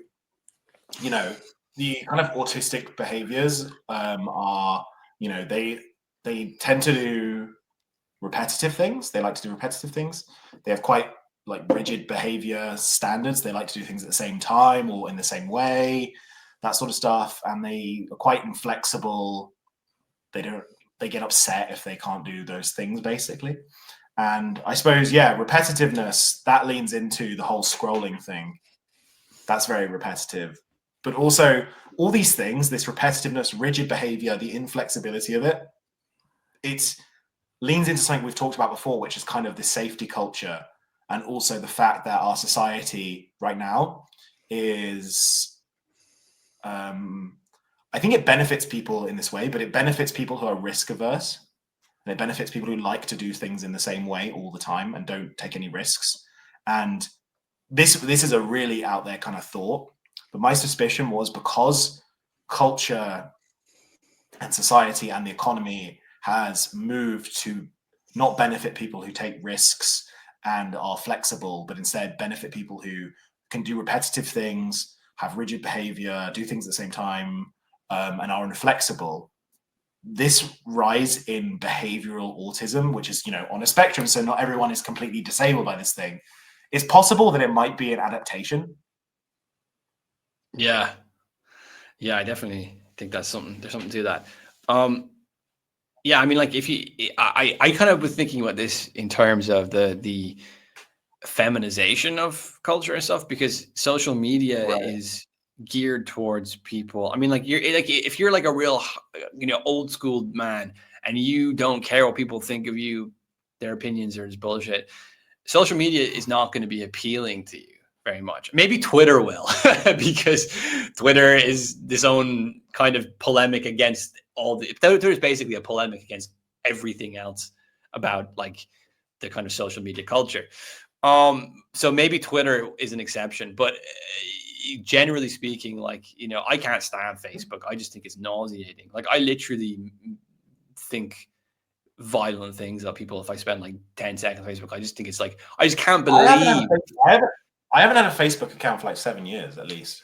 the kind of autistic behaviors are, they tend to do repetitive things. They like to do repetitive things. They have quite like rigid behavior standards. They like to do things at the same time or in the same way, that sort of stuff. And they are quite inflexible. They get upset if they can't do those things, basically. And I suppose, repetitiveness, that leans into the whole scrolling thing. That's very repetitive. But also all these things, this repetitiveness, rigid behavior, the inflexibility of it leans into something we've talked about before, which is kind of the safety culture, and also the fact that our society right now is, I think it benefits people in this way, but it benefits people who are risk averse, and it benefits people who like to do things in the same way all the time and don't take any risks. And this is a really out there kind of thought, but my suspicion was because culture and society and the economy has moved to not benefit people who take risks and are flexible, but instead benefit people who can do repetitive things, have rigid behavior, do things at the same time, and are inflexible. This rise in behavioral autism, which is, on a spectrum, so not everyone is completely disabled by this thing, it's possible that it might be an adaptation. Yeah, I definitely think there's something to that. Yeah, I mean, like I kind of was thinking about this in terms of the feminization of culture and stuff, because social media is geared towards people. I mean, like if you're like a real, old school man and you don't care what people think of you, their opinions are just bullshit. Social media is not going to be appealing to you very much. Maybe Twitter will, because Twitter is this own kind of polemic against Twitter is basically a polemic against everything else about like the kind of social media culture. So maybe Twitter is an exception, but generally speaking, like, I can't stand Facebook. I just think it's nauseating. Like, I literally think violent things about people if I spend like 10 seconds on Facebook. I just think it's like, I just can't believe. I haven't had a Facebook account for like 7 years at least.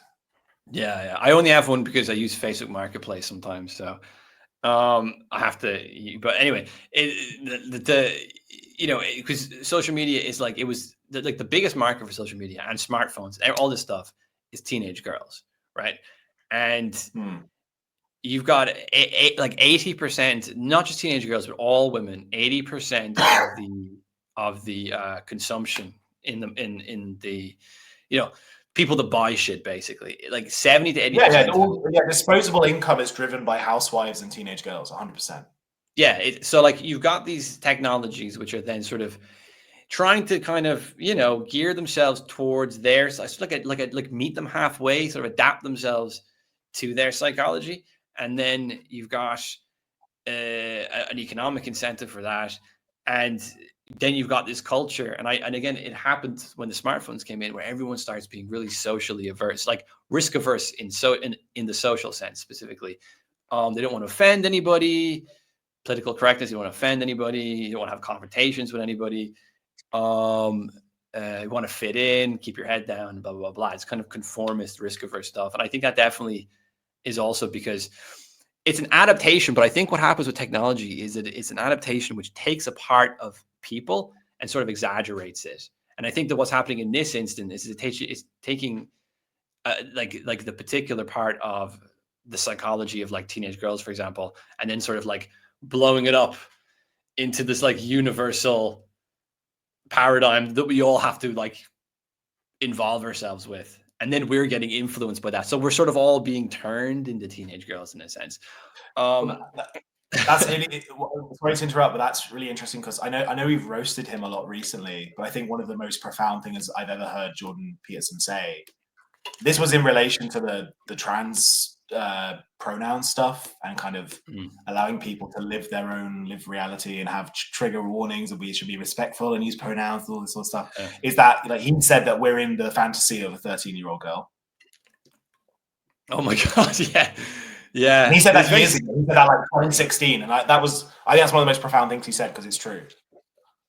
Yeah. I only have one because I use Facebook Marketplace sometimes. So I have to, but anyway, because social media is like, it was like the biggest market for social media and smartphones, all this stuff is teenage girls, right? And you've got like 80%, not just teenage girls, but all women, 80% of the consumption in the people that buy shit, basically, like 70 to 80%. Disposable income is driven by housewives and teenage girls, 100%. Yeah, so like you've got these technologies which are then sort of trying to kind of gear themselves towards their, like meet them halfway, sort of adapt themselves to their psychology, and then you've got an economic incentive for that, and then you've got this culture, and again, it happened when the smartphones came in, where everyone starts being really socially averse, like risk averse in the social sense specifically. They don't want to offend anybody. Political correctness, you don't want to offend anybody. You don't want to have confrontations with anybody. You want to fit in, keep your head down, blah, blah, blah, blah. It's kind of conformist, risk-averse stuff. And I think that definitely is also because it's an adaptation. But I think what happens with technology is that it's an adaptation which takes a part of people and sort of exaggerates it. And I think that what's happening in this instance is it's taking like the particular part of the psychology of like teenage girls, for example, and then sort of like blowing it up into this like universal paradigm that we all have to like involve ourselves with, and then we're getting influenced by that, so we're sort of all being turned into teenage girls in a sense. That's really, sorry to interrupt, but that's really interesting, because I know we've roasted him a lot recently, but I think one of the most profound things I've ever heard Jordan Peterson say, this was in relation to the trans pronoun stuff, and kind of allowing people to live their own lived reality and have trigger warnings, and we should be respectful and use pronouns, all this sort of stuff. Is that, like, he said that we're in the fantasy of a 13-year-old girl. Oh my god, yeah. And he said that years ago. He said that like 2016, and I think that's one of the most profound things he said, because it's true.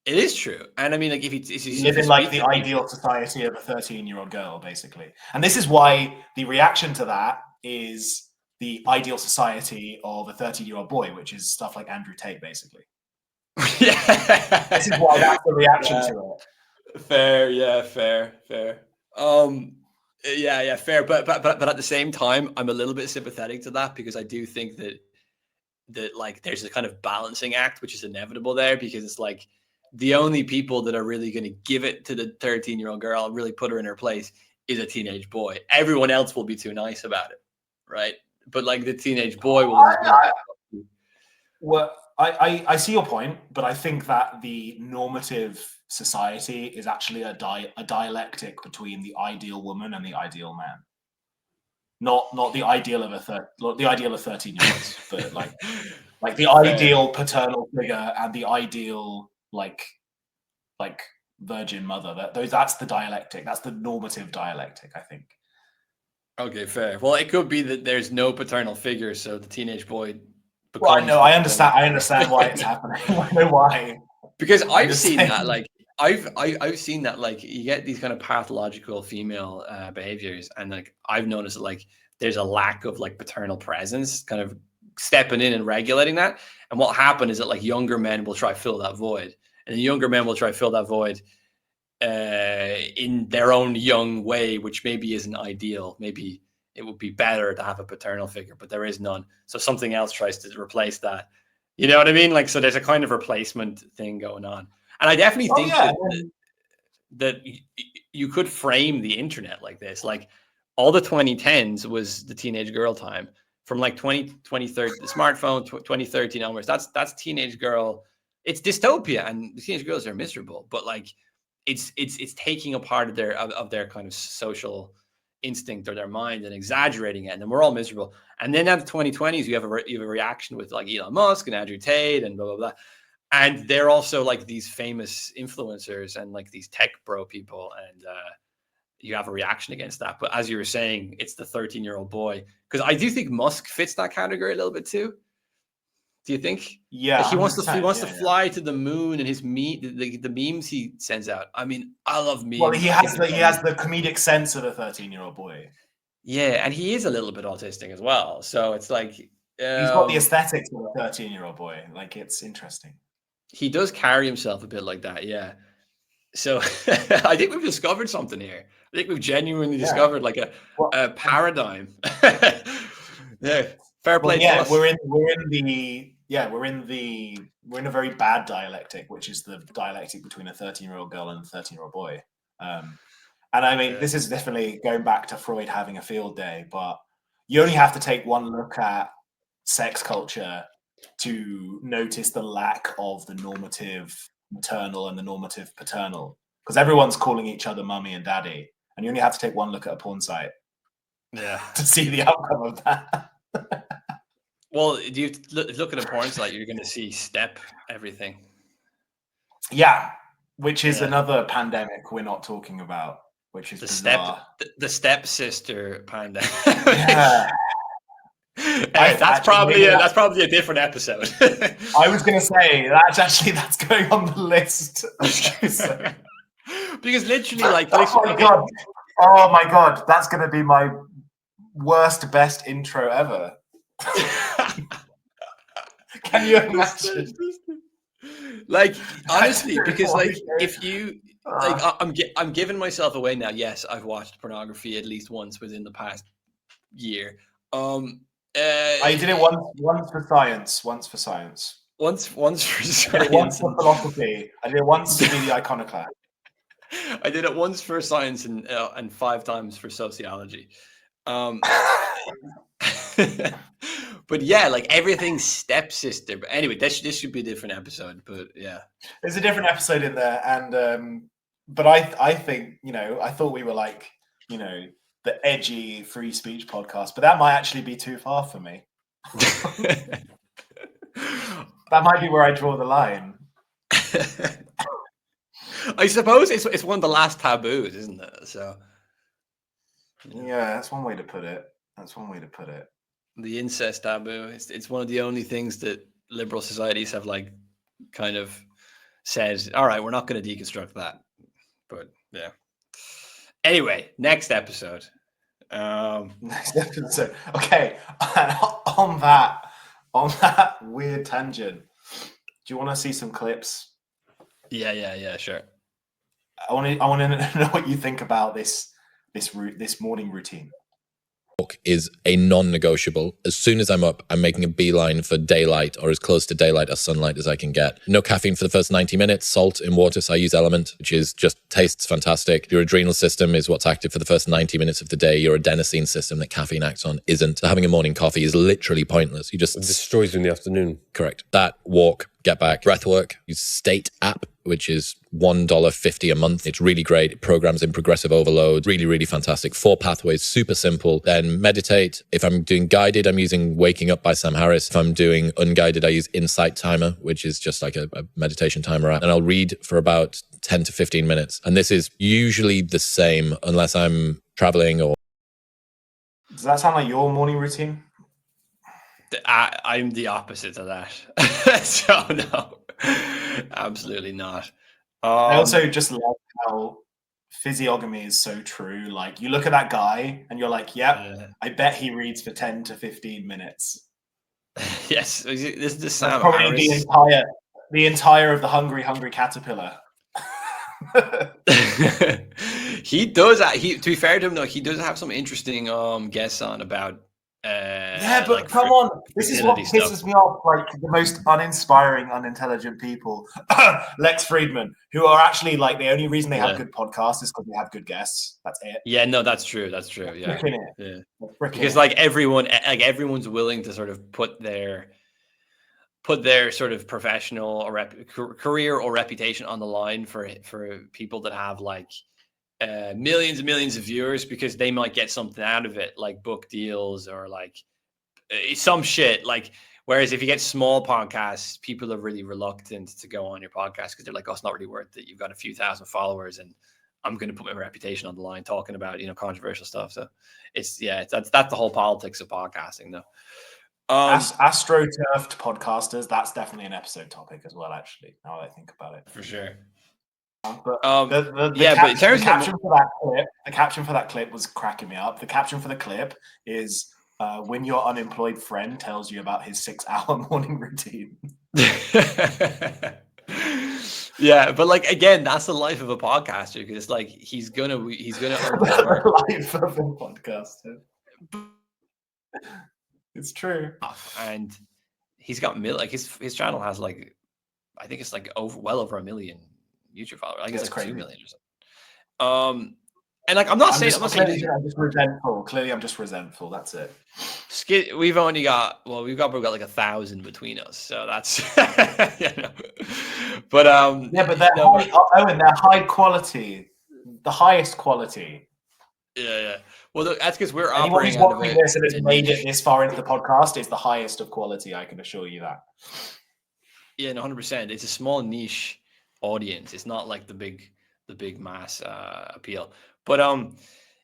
It is true. And I mean, like, if you live in like the ideal society of a 13-year-old girl, basically. And this is why the reaction to that is the ideal society of a 13-year-old boy, which is stuff like Andrew Tate, basically. Yeah. This is why that's the reaction to it. Fair. Yeah, fair. But at the same time, I'm a little bit sympathetic to that, because I do think that like there's a kind of balancing act which is inevitable there, because it's like the only people that are really going to give it to the 13-year-old girl and really put her in her place is a teenage boy. Everyone else will be too nice about it, right? But like the teenage boy will. Well, I see your point, but I think that the normative society is actually a dialectic between the ideal woman and the ideal man. Not the ideal of the ideal of 13-year-olds, but like the ideal paternal figure and the ideal like virgin mother. That's the dialectic. That's the normative dialectic, I think. Okay, fair. Well, it could be that there's no paternal figure, so the teenage boy. Well, no, I understand why it's happening. I know why. Because I've seen that, like I've seen that, like you get these kind of pathological female behaviors, and like I've noticed that like there's a lack of like paternal presence, kind of stepping in and regulating that. And what happened is that like younger men will try to fill that void, and the younger men will try to fill that void in their own young way, which maybe isn't ideal. Maybe it would be better to have a paternal figure, but there is none. So something else tries to replace that. You know what I mean? Like, so there's a kind of replacement thing going on. And I definitely think that you could frame the internet like this. Like all the 2010s was the teenage girl time. From like 2013, the smartphone, 2013 onwards, that's teenage girl. It's dystopia, and the teenage girls are miserable. But like, it's taking a part of their kind of social instinct or their mind and exaggerating it, and then we're all miserable. And then at the 2020s, you have a reaction with like Elon Musk and Andrew Tate and blah blah blah, and they're also like these famous influencers and like these tech bro people, and you have a reaction against that. But as you were saying, it's the 13-year-old boy, because I do think Musk fits that category a little bit too. Do you think? Yeah, like he wants to fly to the moon, and his the memes he sends out. I mean, I love memes. Well, he has the comedic sense of a 13-year-old boy. Yeah, and he is a little bit autistic as well. So it's like he's got the aesthetics of a 13-year-old boy. Like, it's interesting. He does carry himself a bit like that, yeah. So I think we've discovered something here. I think we've genuinely discovered like a paradigm. Yeah, fair play. Yeah, we're in a very bad dialectic, which is the dialectic between a 13-year-old girl and a 13-year-old boy. And I mean, this is definitely going back to Freud having a field day, but you only have to take one look at sex culture to notice the lack of the normative maternal and the normative paternal, because everyone's calling each other mummy and daddy, and you only have to take one look at a porn site to see the outcome of that. Well, do you look at a porn site, you're going to see step everything. Yeah, which is another pandemic we're not talking about, which is bizarre. The stepsister pandemic. Yeah. Anyway, that's probably a different episode. I was going to say that's going on the list. Because literally, like, oh my god, that's going to be my best intro ever. Can you imagine? Like, honestly, because like, if you like, I'm giving myself away now. Yes, I've watched pornography at least once within the past year. I did it once for science. Once for science. Once for science. I did it once for philosophy. I did it once to be the iconoclast. I did it once for science and 5 times for sociology. But yeah, like everything's stepsister. But anyway, this should be a different episode. But yeah, there's a different episode in there, and but I think I thought we were like the edgy free speech podcast, but that might actually be too far for me. That might be where I draw the line. I suppose it's one of the last taboos, isn't it? So yeah, that's one way to put it. The incest taboo. It's one of the only things that liberal societies have like kind of said, all right, we're not going to deconstruct that. But yeah. Anyway, next episode. Okay. on that weird tangent, do you want to see some clips? Yeah, sure. I want to know what you think about this morning routine. Is a non-negotiable. As soon as I'm up, I'm making a beeline for daylight or as close to daylight or sunlight as I can get. No caffeine for the first 90 minutes, salt in water, so I use Element, which is just tastes fantastic. Your adrenal system is what's active for the first 90 minutes of the day. Your adenosine system that caffeine acts on isn't. So having a morning coffee is literally pointless. It destroys you in the afternoon. Correct. That, walk, get back, breath work, use State app, which is $1.50 a month. It's really great. It programs in progressive overload. Really, really fantastic. 4 pathways, super simple. Then meditate. If I'm doing guided, I'm using Waking Up by Sam Harris. If I'm doing unguided, I use Insight Timer, which is just like a meditation timer app. And I'll read for about 10 to 15 minutes. And this is usually the same unless I'm traveling or... Does that sound like your morning routine? I'm the opposite of that. So no, absolutely not. I also just love how physiognomy is so true. Like you look at that guy and you're like, yep, I bet he reads for 10 to 15 minutes. Yes, this is the Sam probably Harris. the entire of the Hungry Caterpillar. He does. To be fair to him, though, he does have some interesting guests on about. Yeah, but like come on, this is what pisses me off. Like the most uninspiring, unintelligent people, Lex Friedman, who are actually like the only reason they have good podcasts is because they have good guests. That's it. Yeah, no, that's true. That's true. Yeah, yeah. Because like everyone's willing to sort of put their sort of professional or career or reputation on the line for people that have like millions and millions of viewers, because they might get something out of it, like book deals or like some shit. Like, whereas if you get small podcasts, people are really reluctant to go on your podcast because they're like, oh, it's not really worth it. You've got a few thousand followers and I'm going to put my reputation on the line talking about, controversial stuff. So that's the whole politics of podcasting though. AstroTurfed podcasters, that's definitely an episode topic as well, actually, now that I think about it. For sure. But the caption for that clip was cracking me up. The caption for the clip is when your unemployed friend tells you about his 6-hour morning routine. Yeah, but like again, that's the life of a podcaster, because it's like he's gonna earn the life of a podcaster. It's true, and he's got his channel has like, I think it's like well over 1 million YouTube followers. I think it's like crazy. 2 million or something. And like I'm just resentful. Clearly, I'm just resentful. That's it. We've probably got like 1,000 between us, so that's But but they're high quality, the highest quality. Yeah. Well, that's because we're anyone operating who's watching this and has made it this far into the podcast is the highest of quality. I can assure you that. Yeah, 100%. It's a small niche, audience. It's not like the big mass appeal. But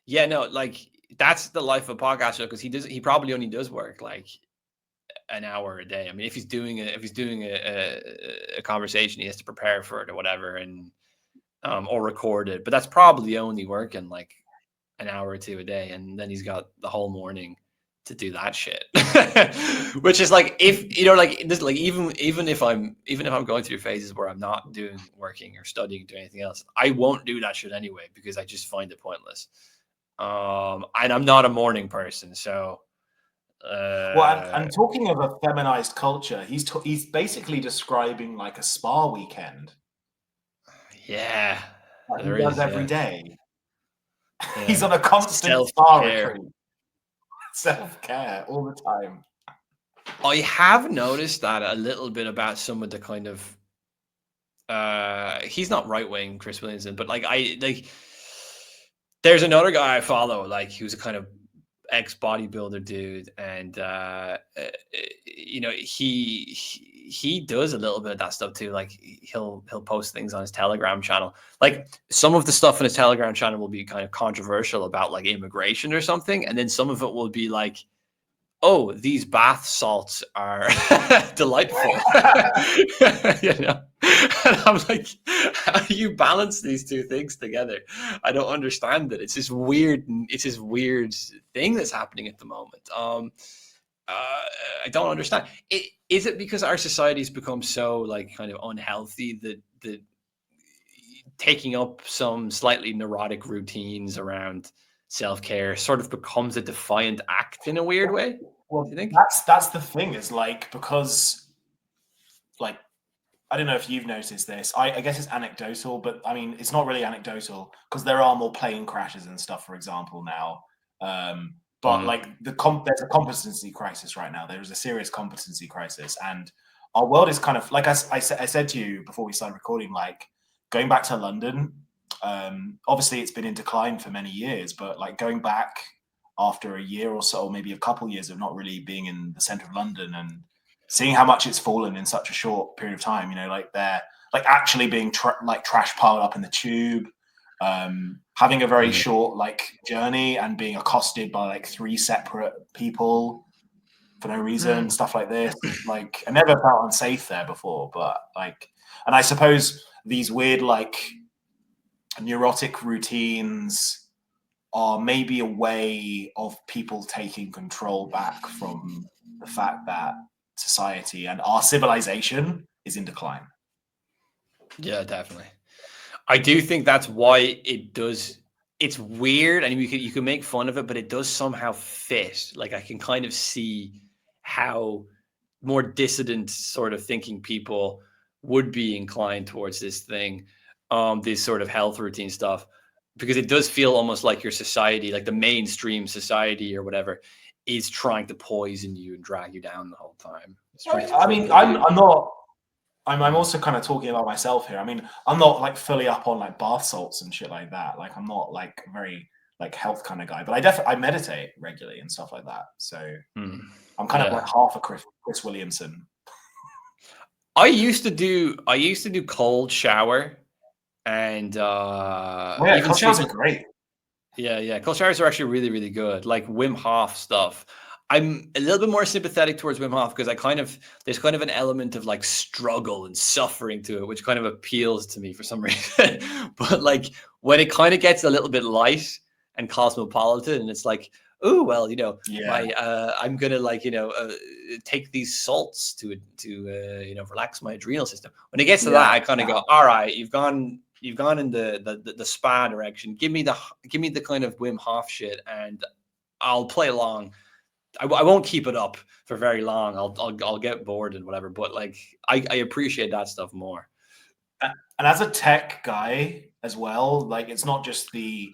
yeah, no, like that's the life of a podcaster, because he probably only does work like an hour a day. I mean, if he's doing a conversation, he has to prepare for it or whatever, and or record it. But that's probably only working like an hour or two a day, and then he's got the whole morning to do that shit. Which is like, if you know, like this, like even if I'm going through phases where I'm not working or studying, doing anything else, I won't do that shit anyway, because I just find it pointless. And I'm not a morning person, so. Well, and talking of a feminized culture, he's basically describing like a spa weekend. Yeah, like he does every day. Yeah. He's on a constant spa retreat. Self-care all the time. I have noticed that a little bit about some of the kind of he's not right-wing, Chris Williamson, but like there's another guy I follow, like he was a kind of ex-bodybuilder dude, and you know, he does a little bit of that stuff too. Like he'll post things on his Telegram channel. Like some of the stuff in his Telegram channel will be kind of controversial about like immigration or something, and then some of it will be like, oh, these bath salts are delightful. You know, and I'm like, how do you balance these two things together? I don't understand it. It's this weird thing that's happening at the moment. I don't understand. Is it because our society's become so like kind of unhealthy that taking up some slightly neurotic routines around self-care sort of becomes a defiant act in a weird way? Well, do you think? That's the thing, is like, because like, I don't know if you've noticed this. I guess it's anecdotal, but I mean, it's not really anecdotal, because there are more plane crashes and stuff, for example, now. But like there's a competency crisis right now. There is a serious competency crisis, and our world is kind of like, I said to you before we started recording, like going back to London. Obviously, it's been in decline for many years, but like going back after a year or so, maybe a couple of years of not really being in the center of London, and seeing how much it's fallen in such a short period of time, you know, like they're like actually being like trash piled up in the tube, having a very short like journey and being accosted by like 3 separate people for no reason, stuff like this. Like I never felt unsafe there before, but like, and I suppose these weird like neurotic routines are maybe a way of people taking control back from the fact that society and our civilization is in decline. Yeah, definitely. I do think that's why it's weird, and you can make fun of it, but it does somehow fit. Like I can kind of see how more dissident sort of thinking people would be inclined towards this thing, this sort of health routine stuff, because it does feel almost like your society, like the mainstream society or whatever, is trying to poison you and drag you down the whole time. I mean, I'm also kind of talking about myself here. I mean, I'm not like fully up on like bath salts and shit like that. Like I'm not like a very like health kind of guy, but I meditate regularly and stuff like that. So I'm kind of like half a Chris Williamson. I used to do cold shower, and cold showers are great. Yeah, cold showers are actually really, really good. Like Wim Hof stuff. I'm a little bit more sympathetic towards Wim Hof, because there's kind of an element of like struggle and suffering to it, which kind of appeals to me for some reason. But like when it kind of gets a little bit light and cosmopolitan, and it's like, oh well, you know, I'm gonna like, you know, take these salts to you know, relax my adrenal system. When it gets to that, I kind of go, all right, you've gone in the spa direction. Give me the kind of Wim Hof shit, and I'll play along. I won't keep it up for very long. I'll get bored and whatever. But like I appreciate that stuff more. And as a tech guy as well, like it's not just the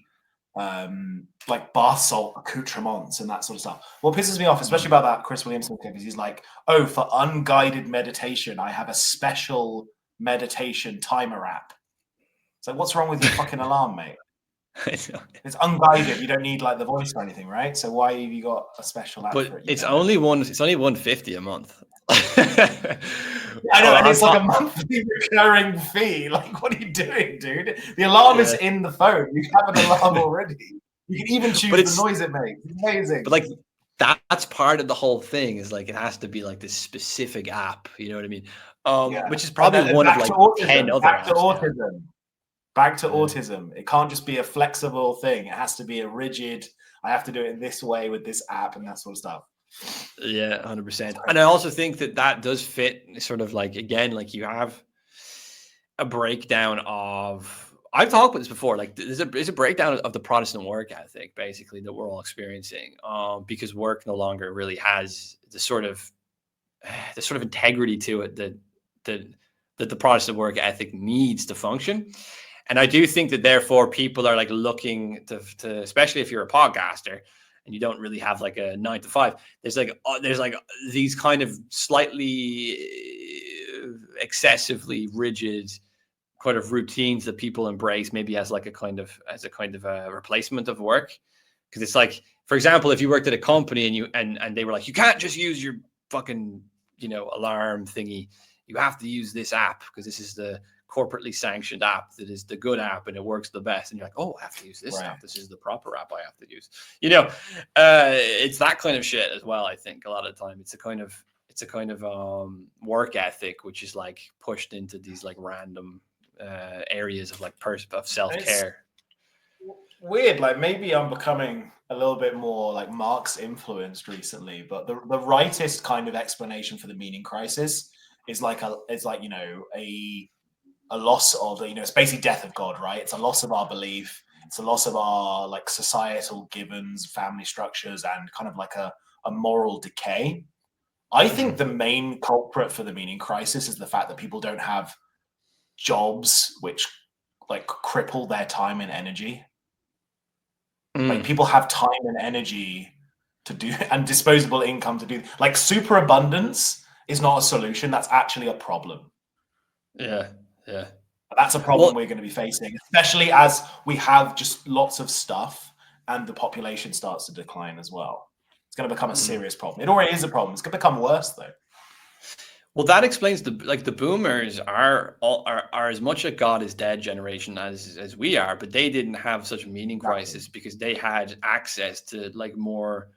like bath salt accoutrements and that sort of stuff. What pisses me off, especially about that Chris Williamson clip, is he's like, oh, for unguided meditation, I have a special meditation timer app. So what's wrong with your fucking alarm, mate? It's unguided. You don't need like the voice or anything, right? So why have you got a special app? But it's only $150 a month. I know, and it's like a monthly recurring fee. Like, what are you doing, dude? The alarm is in the phone. You have an alarm already. You can even choose the noise it makes. It's amazing. But like that's part of the whole thing is like it has to be like this specific app. You know what I mean? Which is probably one of like 10 other apps. Back to autism. It can't just be a flexible thing. It has to be a rigid. I have to do it this way with this app and that sort of stuff. Yeah, 100%. And I also think that does fit sort of like, again, like you have a breakdown of, I've talked about this before, like there's a breakdown of the Protestant work ethic, basically, that we're all experiencing, because work no longer really has the sort of integrity to it that the Protestant work ethic needs to function. And I do think that therefore people are like looking to especially if you're a podcaster, and you don't really have like a 9 to 5. There's like these kind of slightly excessively rigid kind of routines that people embrace, maybe as a kind of a replacement of work. Because it's like, for example, if you worked at a company and they were like, you can't just use your fucking alarm thingy. You have to use this app because this is the corporately sanctioned app that is the good app and it works the best, and you're like, oh, I have to use this app, this is the proper app I have to use. It's that kind of shit as well. I think a lot of the time it's a kind of work ethic which is like pushed into these like random areas of like of self-care. It's weird, like maybe I'm becoming a little bit more like Marx influenced recently, but the rightist kind of explanation for the meaning crisis is like a loss of, it's basically death of God, right? It's a loss of our belief. It's a loss of our like societal givens, family structures, and kind of like a moral decay. I think the main culprit for the meaning crisis is the fact that people don't have jobs which like cripple their time and energy. Like people have time and energy to do, and disposable income to do, like superabundance is not a solution. That's actually a problem. Yeah. That's a problem we're going to be facing, especially as we have just lots of stuff and the population starts to decline as well. It's going to become a serious problem. It already is a problem. It's going to become worse though. Well, that explains the boomers are as much a God is dead generation as we are, but they didn't have such a meaning crisis because they had access to like more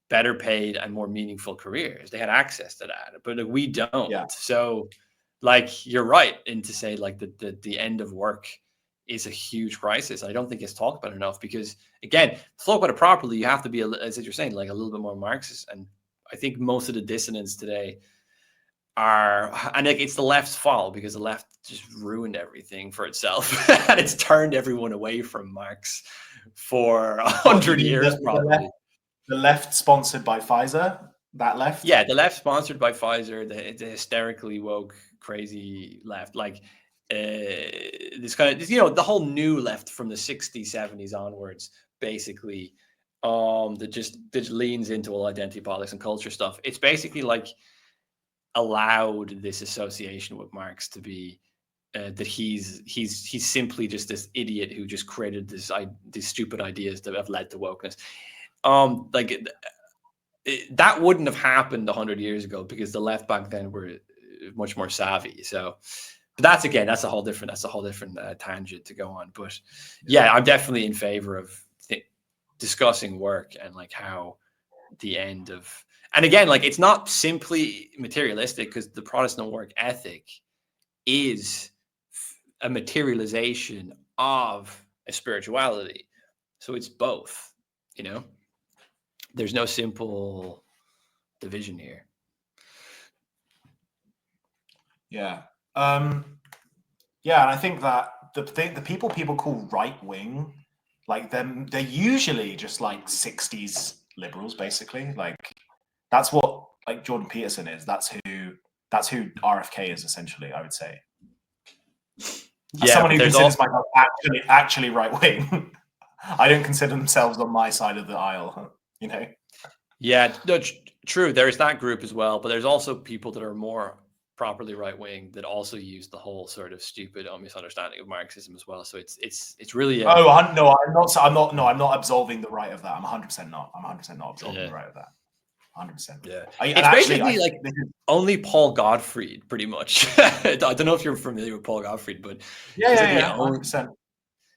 better paid and more meaningful careers. They had access to that, but like, we don't. Yeah. So like you're right in to say like the end of work is a huge crisis. I don't think it's talked about enough because again, to talk about it properly, you have to be, as you're saying, like a little bit more Marxist. And I think most of the dissonance today and like it's the left's fault because the left just ruined everything for itself and it's turned everyone away from Marx for 100 years probably. The left sponsored by Pfizer. That left? Yeah, the left sponsored by Pfizer, the hysterically woke, crazy left, like this kind of, the whole new left from the 60s, 70s onwards, basically, that just leans into all identity politics and culture stuff. It's basically like allowed this association with Marx to be that he's simply just this idiot who just created these stupid ideas that have led to wokeness. That wouldn't have happened 100 years ago because the left back then were much more savvy. So, but that's a whole different tangent to go on. But yeah, I'm definitely in favor of discussing work and like how the end of, and again, like it's not simply materialistic because the Protestant work ethic is a materialization of a spirituality. So it's both, There's no simple division here. Yeah. And I think that the people call right wing, like they're usually just like 60s liberals, basically. Like that's what like Jordan Peterson is. That's who RFK is essentially, I would say. As someone who considers myself actually right wing, I don't consider themselves on my side of the aisle. Yeah, no, true. There's that group as well, but there's also people that are more properly right wing that also use the whole sort of stupid misunderstanding of Marxism as well. So it's really. I'm not absolving the right of that. I'm 100% not. I'm 100% not absolving the right of that. 100%. Yeah, And it's actually, basically like only Paul Gottfried, pretty much. I don't know if you're familiar with Paul Gottfried, but he's like the only, 100%.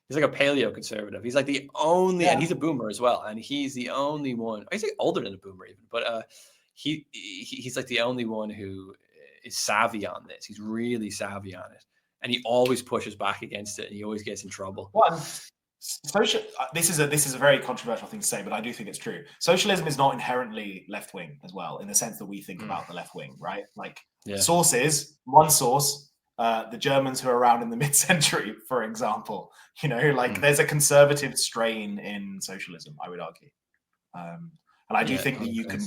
he's like a paleo conservative. He's like the only, and he's a boomer as well, and he's the only one. He's like older than a boomer even, but he's like the only one who is savvy on this. He's really savvy on it, and he always pushes back against it, and he always gets in trouble. This is a very controversial thing to say, but I do think it's true. Socialism is not inherently left wing as well, in the sense that we think about the left wing, right? Like sources, one source, the Germans who are around in the mid-century, for example. You know, like there's a conservative strain in socialism, I would argue, and I do think that you can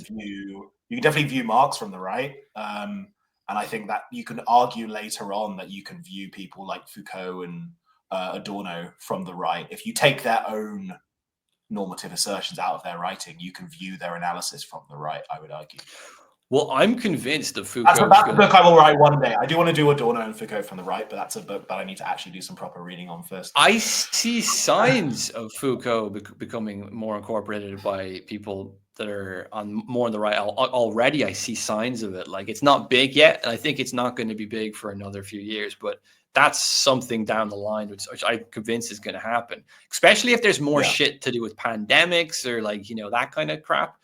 definitely view Marx from the right, and I think that you can argue later on that you can view people like Foucault and Adorno from the right. If you take their own normative assertions out of their writing, you can view their analysis from the right, I would argue. Well, I'm convinced that Foucault. That's a book I will write one day. I do want to do Adorno and Foucault from the right, but that's a book that I need to actually do some proper reading on first. I see signs of Foucault becoming more incorporated by people that are more on the right. Already, I see signs of it. Like, it's not big yet, and I think it's not going to be big for another few years, but that's something down the line which I'm convinced is going to happen, especially if there's more shit to do with pandemics or like, you know, that kind of crap.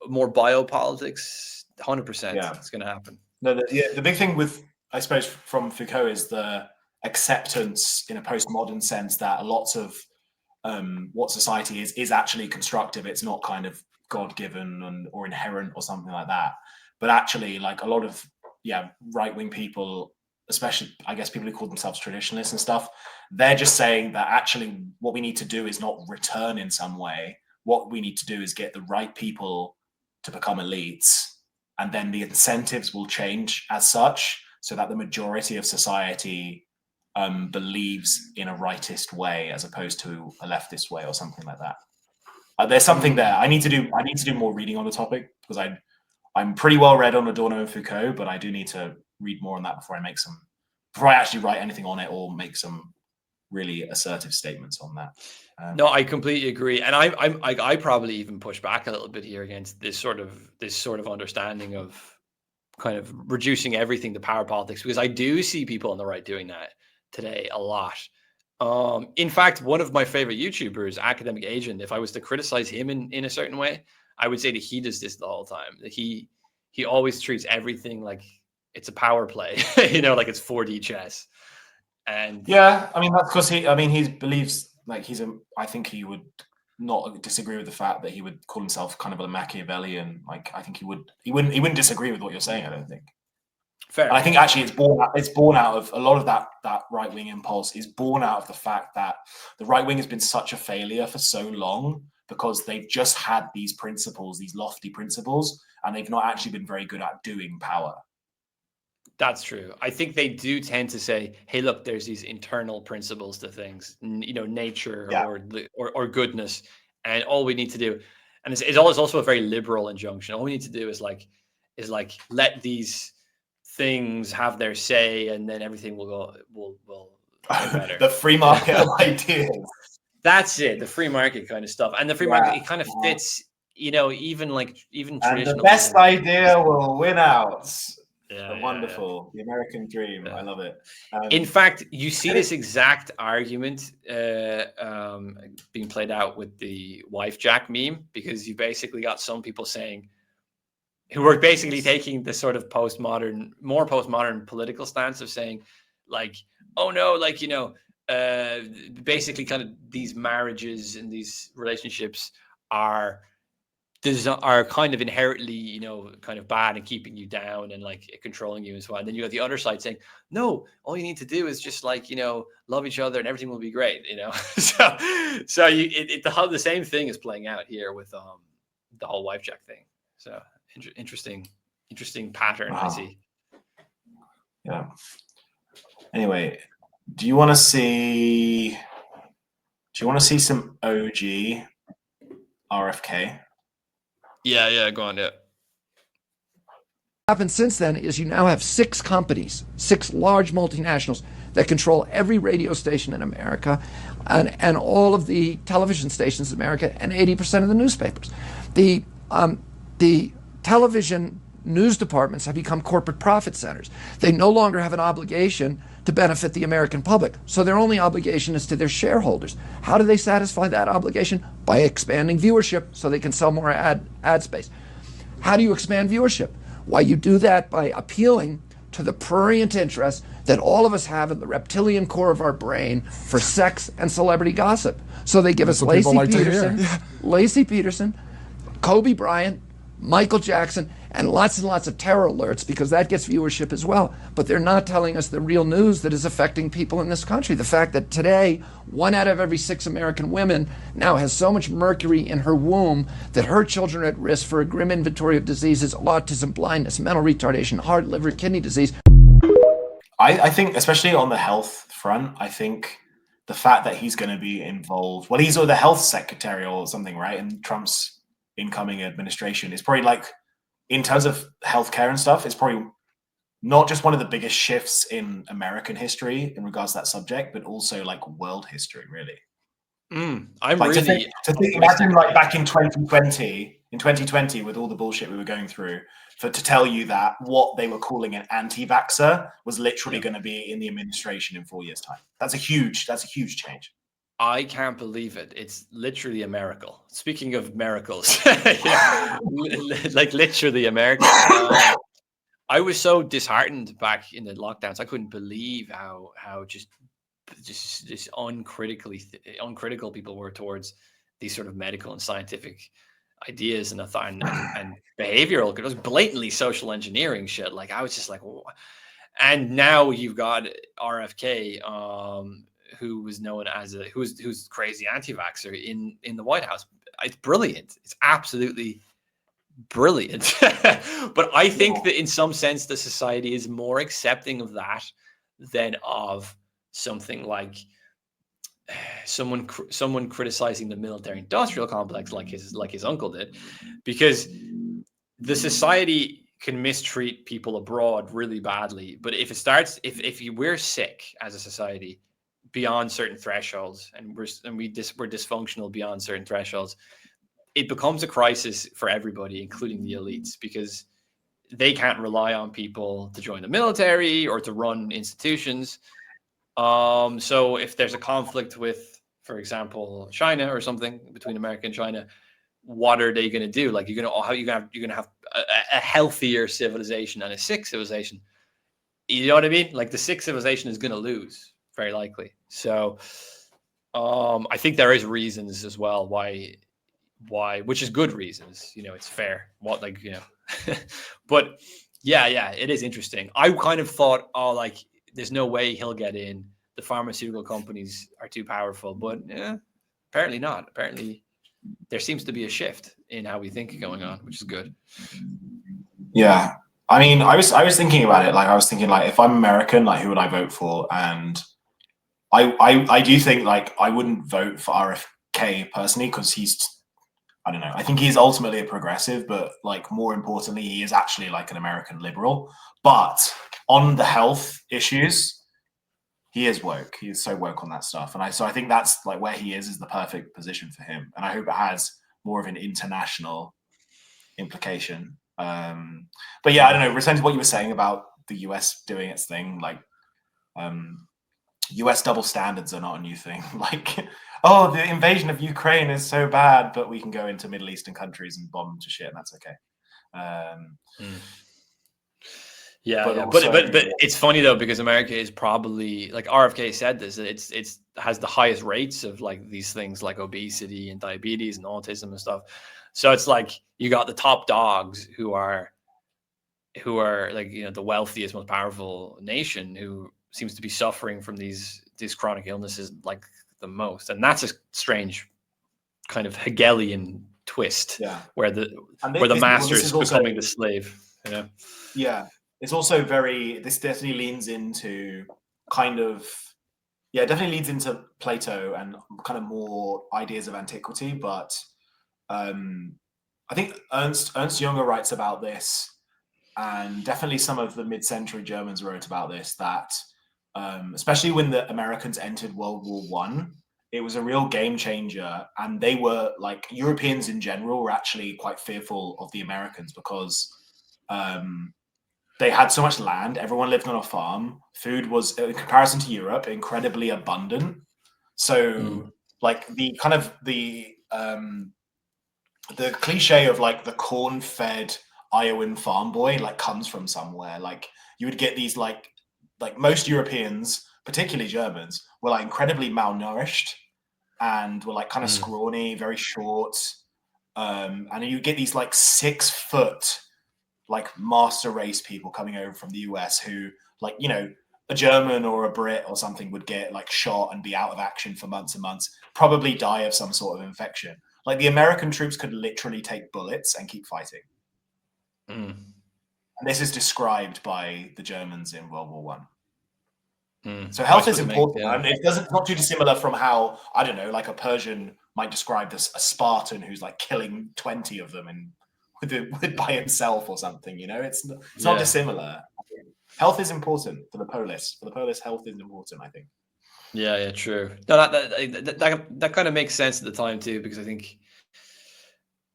More biopolitics, 100%. It's going to happen. No, the big thing with, I suppose, from Foucault is the acceptance in a postmodern sense that a lot of what society is actually constructive. It's not kind of God-given or inherent or something like that, but actually, like a lot of right-wing people, especially I guess people who call themselves traditionalists and stuff, they're just saying that actually what we need to do is not return in some way. What we need to do is get the right people to become elites, and then the incentives will change as such, so that the majority of society believes in a rightist way as opposed to a leftist way or something like that. There's something there. I need to do more reading on the topic, because I'm pretty well read on Adorno and Foucault, but I do need to read more on that before I actually write anything on it or make some really assertive statements on that. No, I completely agree, and I probably even push back a little bit here against this sort of understanding of kind of reducing everything to power politics, because I do see people on the right doing that today a lot. In fact, one of my favorite YouTubers, Academic Agent, if I was to criticize him in a certain way, I would say that he does this the whole time. That he always treats everything like it's a power play, you know, like it's 4D chess. And I mean, that's because he believes, like, I think he would not disagree with the fact that he would call himself kind of a Machiavellian. Like, I think he wouldn't disagree with what you're saying, I don't think. Fair. And I think actually it's born out of a lot of that right-wing impulse is born out of the fact that the right wing has been such a failure for so long, because they've just had these principles, these lofty principles, and they've not actually been very good at doing power. That's true. I think they do tend to say, hey, look, there's these internal principles to things, you know, nature or goodness. And all we need to do, and it's always also a very liberal injunction. All we need to do is let these things have their say, and then everything will go better. The free market of ideas. That's it. The free market kind of stuff. And the free market, it kind of fits, you know, even traditional. And the best idea will win out. Wonderful. The American dream. I love it. In fact, you see this exact argument being played out with the wife Jack meme, because you basically got some people saying, who were basically taking the sort of more postmodern political stance of saying, like, oh no, like, you know, basically kind of these marriages and these relationships are kind of inherently, you know, kind of bad and keeping you down and like controlling you as well. And then you got the other side saying, no, all you need to do is just like, you know, love each other and everything will be great, you know. so the same thing is playing out here with the whole wife Jack thing. So interesting pattern. I see. Yeah. Anyway, do you want to see some OG RFK? Yeah, go on, yeah. Happened since then is you now have 6 companies, 6 large multinationals that control every radio station in America and all of the television stations in America and 80% of the newspapers. The television news departments have become corporate profit centers. They no longer have an obligation to benefit the American public. So their only obligation is to their shareholders. How do they satisfy that obligation? By expanding viewership so they can sell more ad space. How do you expand viewership? Why, you do that by appealing to the prurient interest that all of us have in the reptilian core of our brain for sex and celebrity gossip. So they give us Lacey Peterson, Kobe Bryant, Michael Jackson, and lots of terror alerts, because that gets viewership as well. But they're not telling us the real news that is affecting people in this country. The fact that today, 1 out of every 6 American women now has so much mercury in her womb that her children are at risk for a grim inventory of diseases: autism, blindness, mental retardation, heart, liver, kidney disease. I think, especially on the health front, I think the fact that he's going to be involved, well, he's the health secretary or something, right, in Trump's incoming administration, is probably, like, in terms of healthcare and stuff, it's probably not just one of the biggest shifts in American history in regards to that subject, but also like world history, really. I'm like, really to think imagine like back in 2020 with all the bullshit we were going through, to tell you that what they were calling an anti-vaxxer was literally going to be in the administration in 4 years' time. That's a huge change. I can't believe it. It's literally a miracle. Speaking of miracles, like literally a miracle. I was so disheartened back in the lockdowns. I couldn't believe how just uncritical people were towards these sort of medical and scientific ideas and behavioral. It was blatantly social engineering shit. Like, I was just like, whoa. And now you've got RFK, who was known as who's crazy anti-vaxxer in the White House. It's brilliant. It's absolutely brilliant. But I think that in some sense the society is more accepting of that than of something like someone criticizing the military industrial complex like his uncle did, because the society can mistreat people abroad really badly, but if we're sick as a society beyond certain thresholds, and we're dysfunctional beyond certain thresholds, it becomes a crisis for everybody, including the elites, because they can't rely on people to join the military or to run institutions. So if there's a conflict with, for example, China or something, between America and China, what are they going to do? Like, you're going to have a healthier civilization and a sick civilization. You know what I mean? Like, the sick civilization is going to lose, very likely. So I think there is reasons as well why, which is good reasons, it's fair. But yeah, it is interesting. I kind of thought, there's no way he'll get in. The pharmaceutical companies are too powerful, but apparently not. Apparently there seems to be a shift in how we think going on, which is good. Yeah. I mean, I was thinking about it. Like, I was thinking, like, if I'm American, like, who would I vote for? And I do think, like, I wouldn't vote for RFK personally, because I don't know. I think he's ultimately a progressive, but, like, more importantly, he is actually like an American liberal. But on the health issues, he is woke. He is so woke on that stuff. And so I think that's, like, where he is the perfect position for him. And I hope it has more of an international implication. But yeah, I don't know. Returning to what you were saying about the US doing its thing, like, US double standards are not a new thing. Like, oh, the invasion of Ukraine is so bad, but we can go into Middle Eastern countries and bomb to shit, and that's okay. But it's funny though, because America is probably, like RFK said this, it's has the highest rates of like these things like obesity and diabetes and autism and stuff. So it's like you got the top dogs who are like, the wealthiest, most powerful nation, who seems to be suffering from these chronic illnesses like the most. And that's a strange kind of Hegelian twist, where the master is becoming the slave. Yeah, it's also this definitely leans into definitely leads into Plato and kind of more ideas of antiquity. But I think Ernst Jünger writes about this, and definitely some of the mid-century Germans wrote about this, that especially when the Americans entered World War I, it was a real game changer. And they were like, Europeans in general were actually quite fearful of the Americans because they had so much land. Everyone lived on a farm. Food was, in comparison to Europe, incredibly abundant. So like the kind of the cliche of like the corn-fed Iowan farm boy like comes from somewhere. Like you would get these like most Europeans, particularly Germans, were like incredibly malnourished and were like kind of scrawny, very short. And you get these like 6 foot like master race people coming over from the US who, like, you know, a German or a Brit or something would get like shot and be out of action for months and months, probably die of some sort of infection. Like the American troops could literally take bullets and keep fighting. And this is described by the Germans in World War One. So health is important. And it doesn't, not too dissimilar from how, I don't know, like a Persian might describe this a Spartan who's like killing 20 of them and with by himself or something, you know, it's not dissimilar. Health is important for the polis. For the polis, health is important, I think. Yeah, true. No, that kind of makes sense at the time too, because I think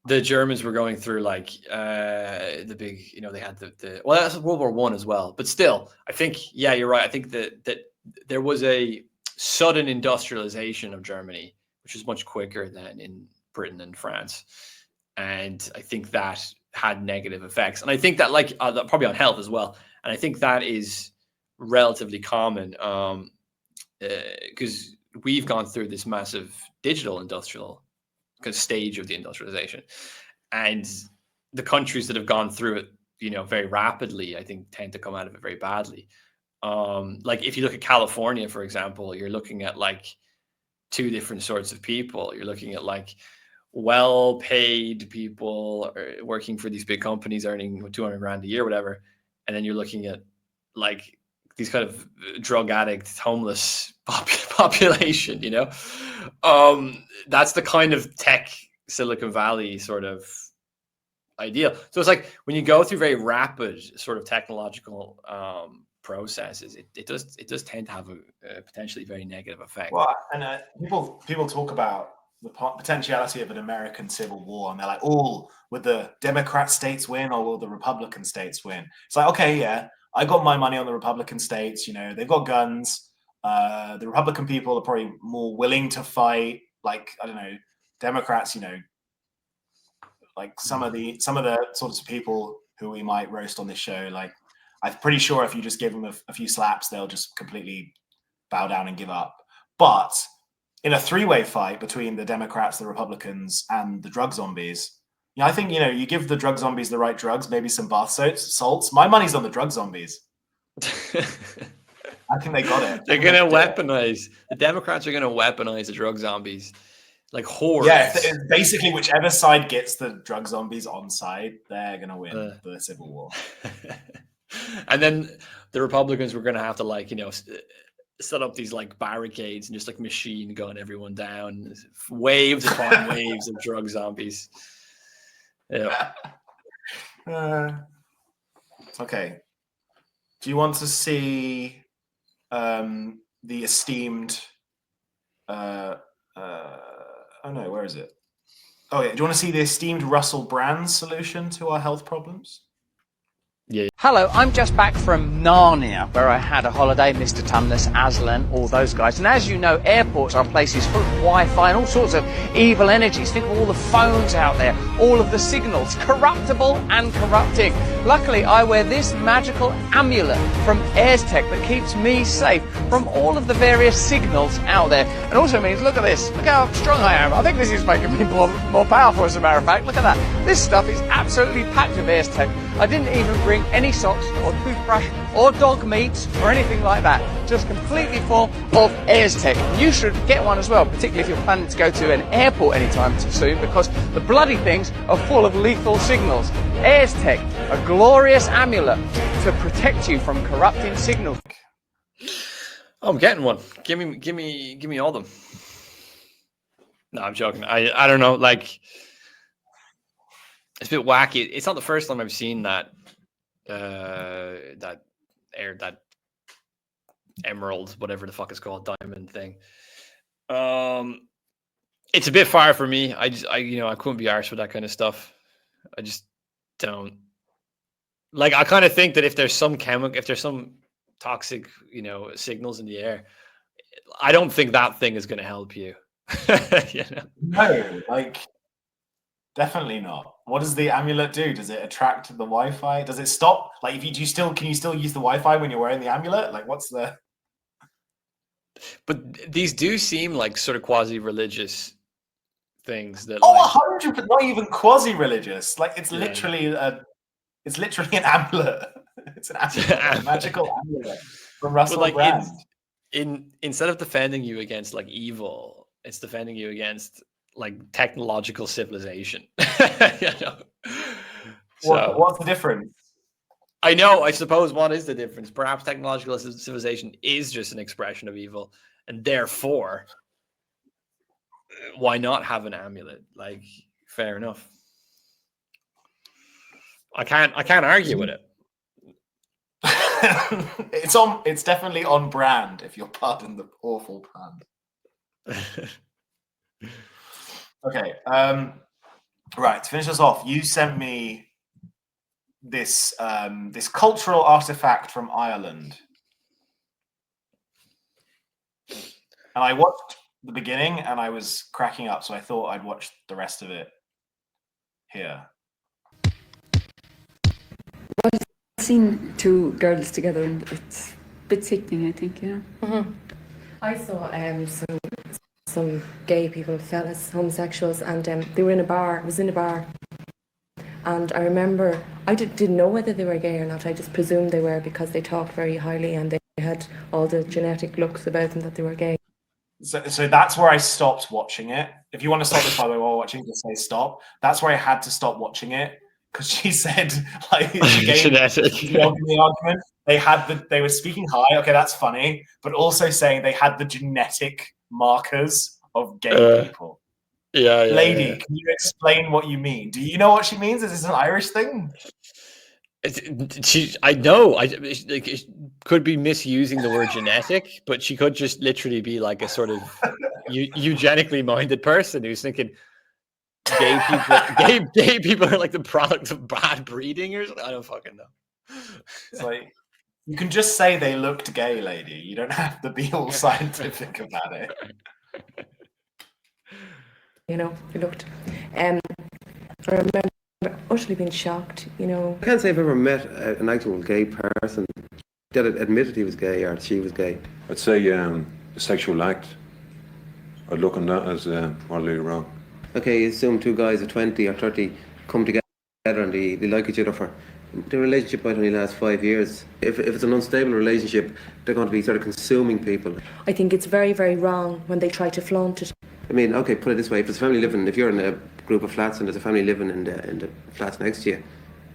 the Germans were going through like the big, you know, they had well, that's World War One as well, but still, I think, yeah, you're right. I think that there was a sudden industrialization of Germany, which was much quicker than in Britain and France. And I think that had negative effects. And I think that like probably on health as well. And I think that is relatively common because we've gone through this massive digital industrial stage of the industrialization. And the countries that have gone through it, you know, very rapidly, I think tend to come out of it very badly. Like if you look at California, for example, you're looking at like 2 different sorts of people. You're looking at like well-paid people working for these big companies earning 200 grand a year, whatever. And then you're looking at like these kind of drug addict, homeless population, you know? That's the kind of tech Silicon Valley sort of ideal. So it's like when you go through very rapid sort of technological processes, it does tend to have a potentially very negative effect. Well, and people talk about the potentiality of an American civil war, and they're like, "Oh, would the Democrat states win, or will the Republican states win?" It's like, okay, yeah, I got my money on the Republican states. You know, they've got guns. The Republican people are probably more willing to fight. Like, I don't know, Democrats. You know, like some of the sorts of people who we might roast on this show. Like, I'm pretty sure if you just give them a few slaps, they'll just completely bow down and give up. But in a 3-way fight between the Democrats, the Republicans, and the drug zombies, you know, I think, you know, you give the drug zombies the right drugs, maybe some bath salts. My money's on the drug zombies. I think they got it. They're going to weaponize. The Democrats are going to weaponize the drug zombies like hordes. Yeah, basically whichever side gets the drug zombies on side, they're going to win the Civil War. And then the Republicans were going to have to, like, you know, set up these like barricades and just like machine gun everyone down, waves upon waves of drug zombies. Yeah. Okay. Do you want to see the esteemed? Oh no, where is it? Oh yeah. Do you want to see the esteemed Russell Brand's solution to our health problems? Yeah. Hello, I'm just back from Narnia, where I had a holiday, Mr. Tumnus, Aslan, all those guys. And as you know, airports are places full of Wi-Fi and all sorts of evil energies. Think of all the phones out there, all of the signals, corruptible and corrupting. Luckily, I wear this magical amulet from AirTech that keeps me safe from all of the various signals out there. And also means, look at this, look how strong I am. I think this is making me more powerful, as a matter of fact. Look at that. This stuff is absolutely packed with AirTech. I didn't even bring any socks or toothbrush or dog meat or anything like that. Just completely full of AirTech. You should get one as well, particularly if you're planning to go to an airport anytime soon, because the bloody things are full of lethal signals. AirTech, a glorious amulet to protect you from corrupting signals. Oh, I'm getting one. Give me all of them. No, I'm joking. I don't know. Like, it's a bit wacky. It's not the first time I've seen that that emerald, whatever the fuck it's called, diamond thing. It's a bit far for me. I couldn't be arsed with that kind of stuff. I just don't. Like, I kind of think that if there's some toxic, signals in the air, I don't think that thing is going to help you. No, like, definitely not. What does the amulet do? Does it attract the Wi-Fi? Does it stop? Like, can you still use the Wi-Fi when you're wearing the amulet? Like, what's the? But these do seem like sort of quasi-religious things that. 100%, not even quasi-religious. Like, it's literally an amulet. It's an amulet, a magical amulet from Russell Brand. Instead of defending you against like evil, it's defending you against like technological civilization. What's the difference? I know. I suppose what is the difference? Perhaps technological civilization is just an expression of evil, and therefore, why not have an amulet? Like, fair enough. I can't argue with it. It's definitely on brand, if you'll pardon the awful pun. Okay. Right, to finish us off, you sent me this this cultural artifact from Ireland. And I watched the beginning and I was cracking up, so I thought I'd watch the rest of it here. I've seen two girls together and it's a bit sickening, I think, I saw some gay people, fellas, homosexuals, and they were in a bar. It was in a bar. And I remember, I didn't know whether they were gay or not. I just presumed they were because they talked very highly and they had all the genetic looks about them that they were gay. So that's where I stopped watching it. If you want to stop this, by the way, while watching, just say stop. That's where I had to stop watching it because she said, like, she gave the argument. They were speaking high. Okay, that's funny, but also saying they had the genetic markers of gay people. Lady, can you explain what you mean? Do you know what she means? Is this an Irish thing? I know. It could be misusing the word genetic, but she could just literally be like a sort of eugenically minded person who's thinking gay people are like the product of bad breeding or something. I don't fucking know. It's like, you can just say they looked gay, lady. You don't have to be all scientific about it. They looked. I remember utterly being shocked, I can't say I've ever met an actual gay person that admitted he was gay or she was gay. I'd say a sexual act. I'd look on that as morally wrong. Okay, you assume two guys of 20 or 30 come together and they like each other for... The relationship might only last 5 years. If it's an unstable relationship, they're going to be sort of consuming people. I think it's very, very wrong when they try to flaunt it. I mean, okay, put it this way: if there's a family living, if you're in a group of flats and there's a family living in the flats next to you,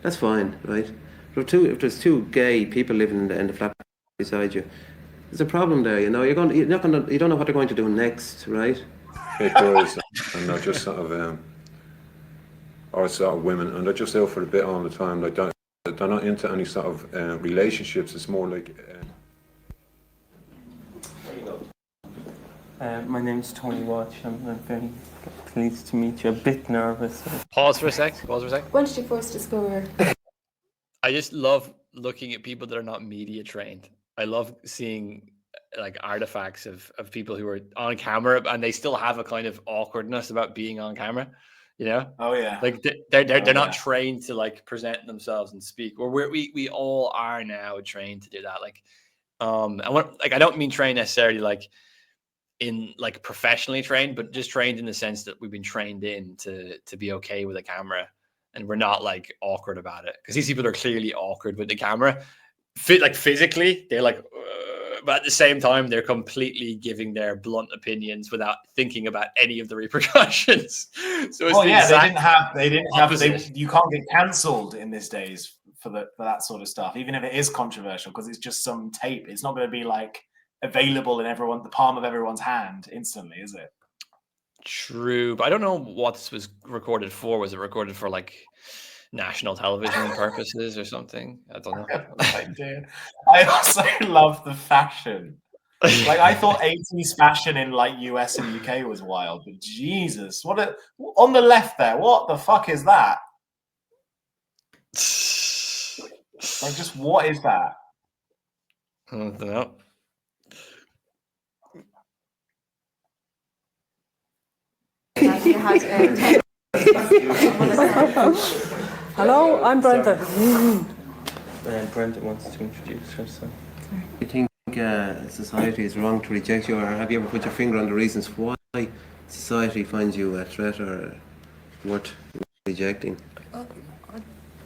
that's fine, right? But if there's two gay people living in the flat beside you, there's a problem there. You don't know what they're going to do next, right? It does, and they're just sort of, or sort of women, and they're just out for a bit all the time. Like they're not into any sort of relationships. It's more like. My name's Tony Watch. I'm very pleased to meet you. A bit nervous. Pause for a sec. When did you first discover? I just love looking at people that are not media trained. I love seeing like artifacts of people who are on camera and they still have a kind of awkwardness about being on camera. Oh yeah. Like they're not trained to like present themselves and speak. Or we all are now trained to do that. Like, I don't mean trained necessarily like in like professionally trained, but just trained in the sense that we've been trained in to be okay with a camera and we're not like awkward about it. Because these people are clearly awkward with the camera. Physically, they're like, but at the same time, they're completely giving their blunt opinions without thinking about any of the repercussions. So it's they didn't have. You can't get cancelled in these days for that sort of stuff, even if it is controversial, because it's just some tape. It's not going to be like available in the palm of everyone's hand instantly, is it? True, but I don't know what this was recorded for. Was it recorded for like national television purposes or something? I don't know. I also love the fashion. Like, I thought 80s fashion in like US and UK was wild, but Jesus, on the left there, what the fuck is that? Like, just what is that? I don't know. Hello, I'm Brenda. Brenda wants to introduce herself. You think society is wrong to reject you, or have you ever put your finger on the reasons why society finds you a threat or worth rejecting?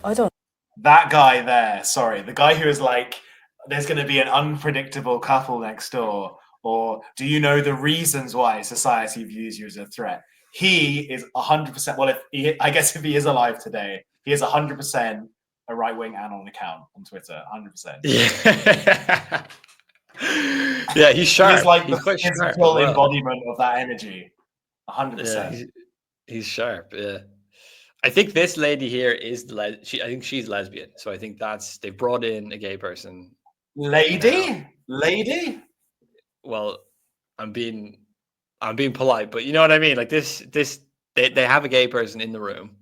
I don't. That guy there, sorry, the guy who is like, there's going to be an unpredictable couple next door, or do you know the reasons why society views you as a threat? He is 100%. Well, I guess if he is alive today, he is 100% a right-wing anon account on Twitter. 100%. Yeah. Yeah, he's sharp. He's like he's the quite sharp as physical well. embodiment of that energy. 100%. Yeah, he's sharp. Yeah, I think this lady here is I think she's lesbian. So I think they brought in a gay person. Lady. Well, I'm being polite, but you know what I mean. Like this, they have a gay person in the room,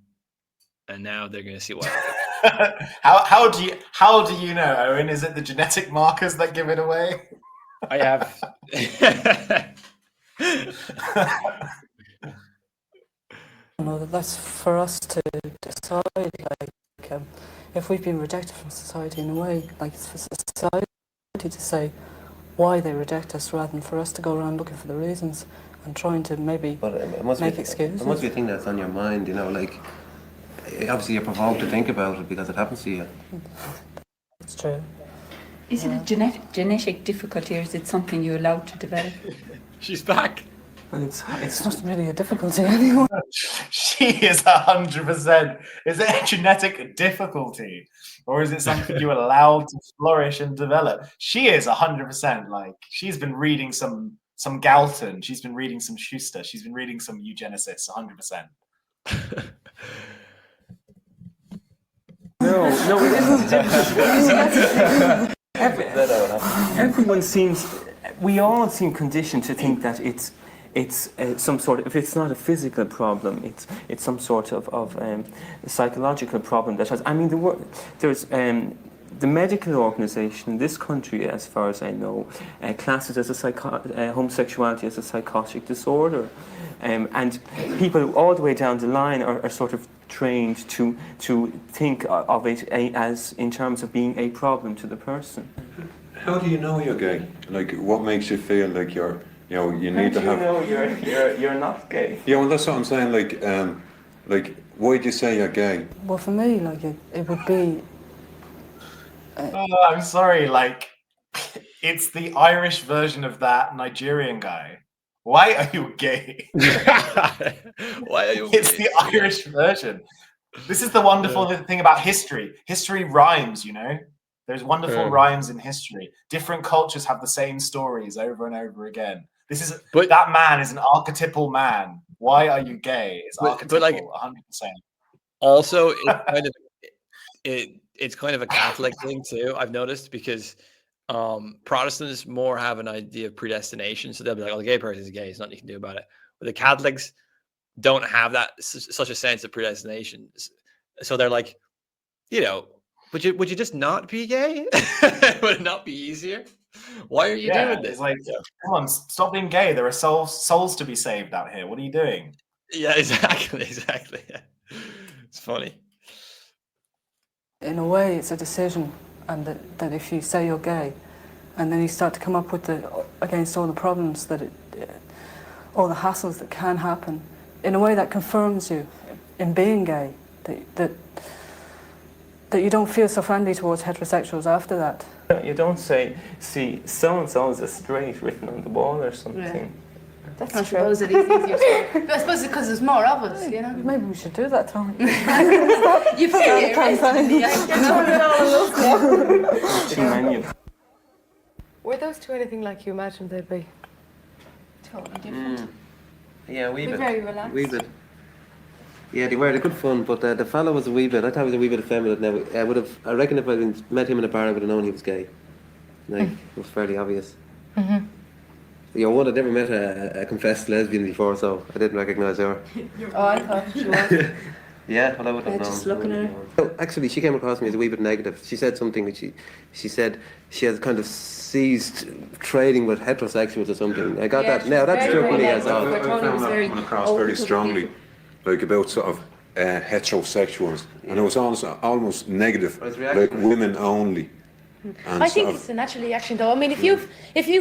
and now they're going to see what happens. How do you know, Owen? Is it the genetic markers that give it away? I have. No, that's for us to decide. Like, if we've been rejected from society in a way, like it's for society to say why they reject us, rather than for us to go around looking for the reasons and trying to maybe make excuses. It must be a thing that's on your mind, you know. Like, obviously, you're provoked to think about it because it happens to you. It's true. Is it a genetic difficulty, or is it something you're allowed to develop? She's back. Well, it's not really a difficulty anymore. She is 100%. Is it a genetic difficulty, or is it something you're allowed to flourish and develop? She is 100%. Like, she's been reading some Galton. She's been reading some Schuster. She's been reading some eugenicists. 100%. No. Everyone seems. We all seem conditioned to think that it's some sort of. If it's not a physical problem, it's some sort of psychological problem that has. I mean, there's the medical organization in this country, as far as I know, classes as homosexuality as a psychotic disorder, and people all the way down the line are sort of trained to think of it as in terms of being a problem to the person. How do you know you're gay? Like, what makes you feel like you need to have? How do you know you're not gay? Yeah, well, that's what I'm saying. Like, why do you say you're gay? Well, for me, like it would be. I'm sorry. Like, it's the Irish version of that Nigerian guy. Why are you gay? Why are you? It's the Irish version. This is the wonderful thing about history. History rhymes, you know. There's wonderful rhymes in history. Different cultures have the same stories over and over again. That man is an archetypal man. Why are you gay? It's archetypal, like, 100%. Also, it's kind of a Catholic thing too. I've noticed, because Protestants more have an idea of predestination, so they'll be like, "Oh, the gay person is gay. There's nothing you can do about it." But the Catholics don't have that such a sense of predestination, so they're like, you know. Would you just not be gay? Would it not be easier? Why are you doing this? It's like, come on, stop being gay. There are souls to be saved out here. What are you doing? Yeah, exactly. Yeah. It's funny. In a way, it's a decision, and that if you say you're gay, and then you start to come up with against all the problems all the hassles that can happen, in a way that confirms you in being gay, that you don't feel so friendly towards heterosexuals after that. You don't see so-and-so is a straight written on the wall or something. Yeah. That's not true. I suppose it is easier to, I suppose it's because there's more of us, you know. Maybe we should do that, Tom. You put it Too many. Were those two anything like you imagined they'd be? Totally different. Yeah, a wee bit. Very relaxed. Wee bit. Yeah, they were good fun, but the fellow was a wee bit. I thought he was a wee bit effeminate. Now, I reckon if I met him in a bar, I would have known he was gay. Like, it was fairly obvious. Mm-hmm. You're one, I'd never met a confessed lesbian before, so I didn't recognise her. Oh, I thought she was. Yeah, well, I would have known. Just looking at her. No, actually, she came across me as a wee bit negative. She said something that she said she has kind of ceased trading with heterosexuals or something. I got that. Now that struck me as odd. I found that coming across very strongly, like about sort of heterosexuals, and it was almost negative, like women only. And I think it's a natural reaction, though. I mean, if you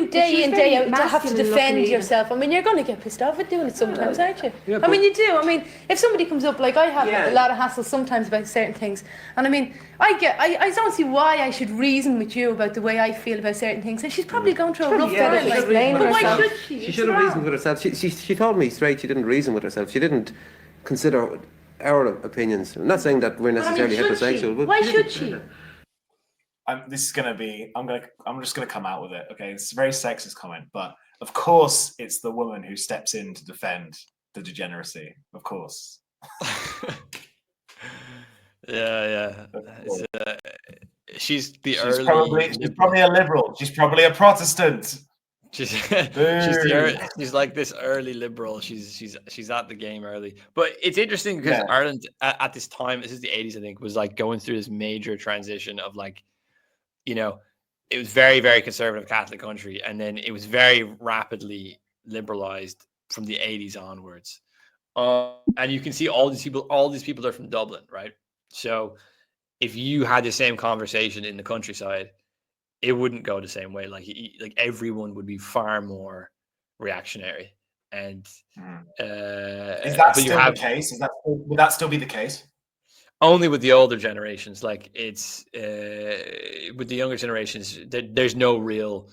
day in day out have to defend yourself, I mean, you're going to get pissed off at doing it sometimes, aren't you? Yeah, I mean, you do. I mean, if somebody comes up, like I have a lot of hassle sometimes about certain things, and I mean, I don't see why I should reason with you about the way I feel about certain things, and she's probably going through a rough time. But why should she? She should have reasoned with herself. She told me straight she didn't reason with herself. She didn't consider our opinions. I'm not saying that we're necessarily heterosexual. But why should she? This is gonna be. I'm just gonna come out with it. Okay, it's a very sexist comment, but of course it's the woman who steps in to defend the degeneracy. Of course. Yeah. She's She's probably a liberal. She's probably a Protestant. She's like this early liberal. She's at the game early. But it's interesting because Ireland at this time, this is the 80s, I think, was like going through this major transition of like, you know, it was very, very conservative Catholic country, and then it was very rapidly liberalized from the 80s onwards. And you can see all these people are from Dublin, right? So if you had the same conversation in the countryside, it wouldn't go the same way. Like everyone would be far more reactionary. And is that still the case? Would that still be the case? Only with the older generations. Like it's with the younger generations, there's no real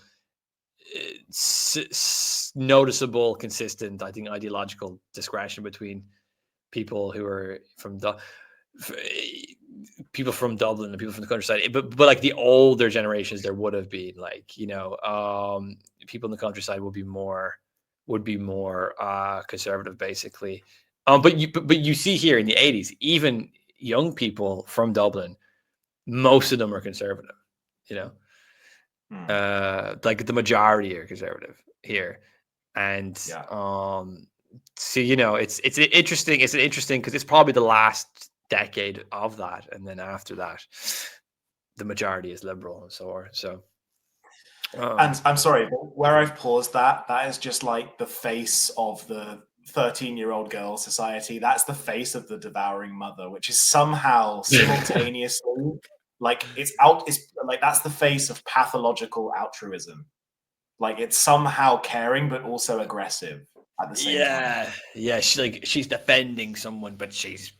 noticeable, consistent, I think, ideological discretion between people who are from people from Dublin and people from the countryside. But like the older generations, there would have been like, you know, people in the countryside would be more conservative, basically. But you see here in the 80s, even young people from Dublin, most of them are conservative, you know, like the majority are conservative here. And so, you know, it's interesting because it's probably the last decade of that, and then after that the majority is liberal and so on. So and I'm sorry, but where I've paused that is just like the face of the 13-year-old girl society. That's the face of the devouring mother, which is somehow simultaneously like it's like that's the face of pathological altruism. Like it's somehow caring but also aggressive at the same time. Yeah, she's defending someone, but she's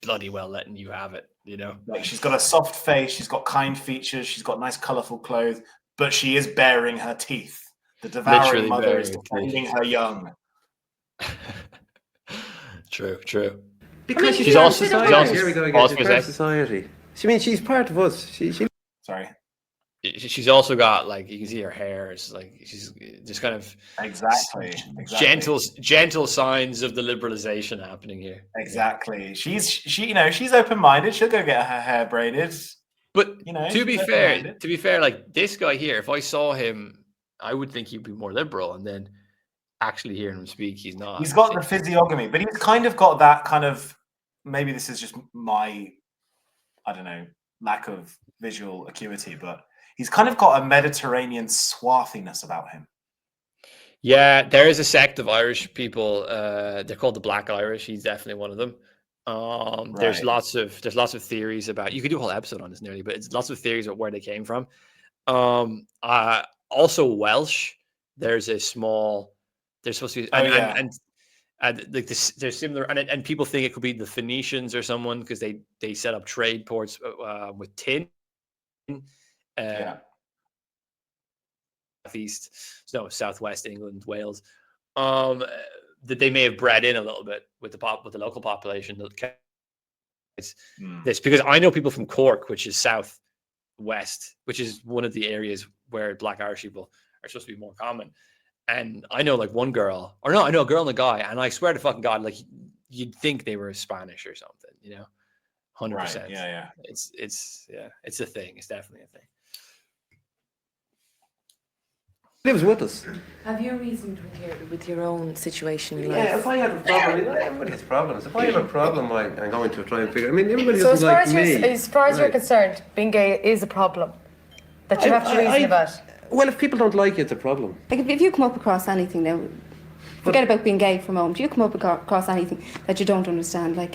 bloody well letting you have it, you know. Like she's got a soft face, she's got kind features, she's got nice colourful clothes, but she is baring her teeth. The devouring mother is defending her young. True. Because she's also society. Here we go again. She's part of society. She's part of us. Sorry. She's also got, like, you can see her hair is like she's just kind of exactly gentle signs of the liberalization happening here. Exactly. She's open-minded. She'll go get her hair braided. But you know, to be fair, like this guy here, if I saw him, I would think he'd be more liberal, and then actually hearing him speak, he's not. He's got the physiognomy, but he's kind of got that kind of, maybe this is just my, I don't know, lack of visual acuity, but he's kind of got a Mediterranean swarthiness about him. Yeah, there is a sect of Irish people. They're called the Black Irish. He's definitely one of them. There's lots of theories about. You could do a whole episode on this nearly, but it's lots of theories about where they came from. Also Welsh. There's supposed to be, and like this, they're similar, and people think it could be the Phoenicians or someone because they set up trade ports with tin. Southwest England, Wales, that they may have bred in a little bit with the local population. It's this because I know people from Cork, which is southwest, which is one of the areas where Black Irish people are supposed to be more common. And I know like one girl, or no, I know a girl and a guy, and I swear to fucking God, like you'd think they were Spanish or something, you know, 100%. Right. Yeah. It's a thing. It's definitely a thing. lives with us. Have you reasoned with your own situation in life? Yeah, if I have a problem, everybody has problems. If I have a problem, I'm going to try and figure. I mean, everybody So doesn't like me. as far as you're Right. concerned, being gay is a problem that you have to reason about. Well, if people don't like you, it's a problem. Like if you come up across anything now, forget about being gay for a moment. You come up across anything that you don't understand, like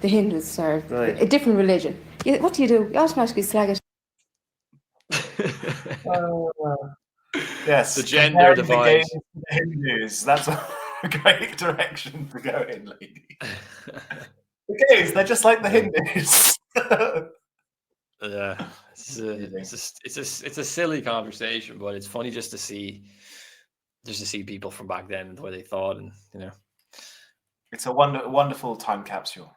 the Hindus or Right. a different religion. What do? You automatically slag it. Yes, The gender comparing the divide. gays to the Hindus. That's a great direction to go in, lady. The gays, they're just like the Hindus. Yeah, it's a silly conversation, but it's funny just to see people from back then and the way they thought, and It's a wonderful time capsule.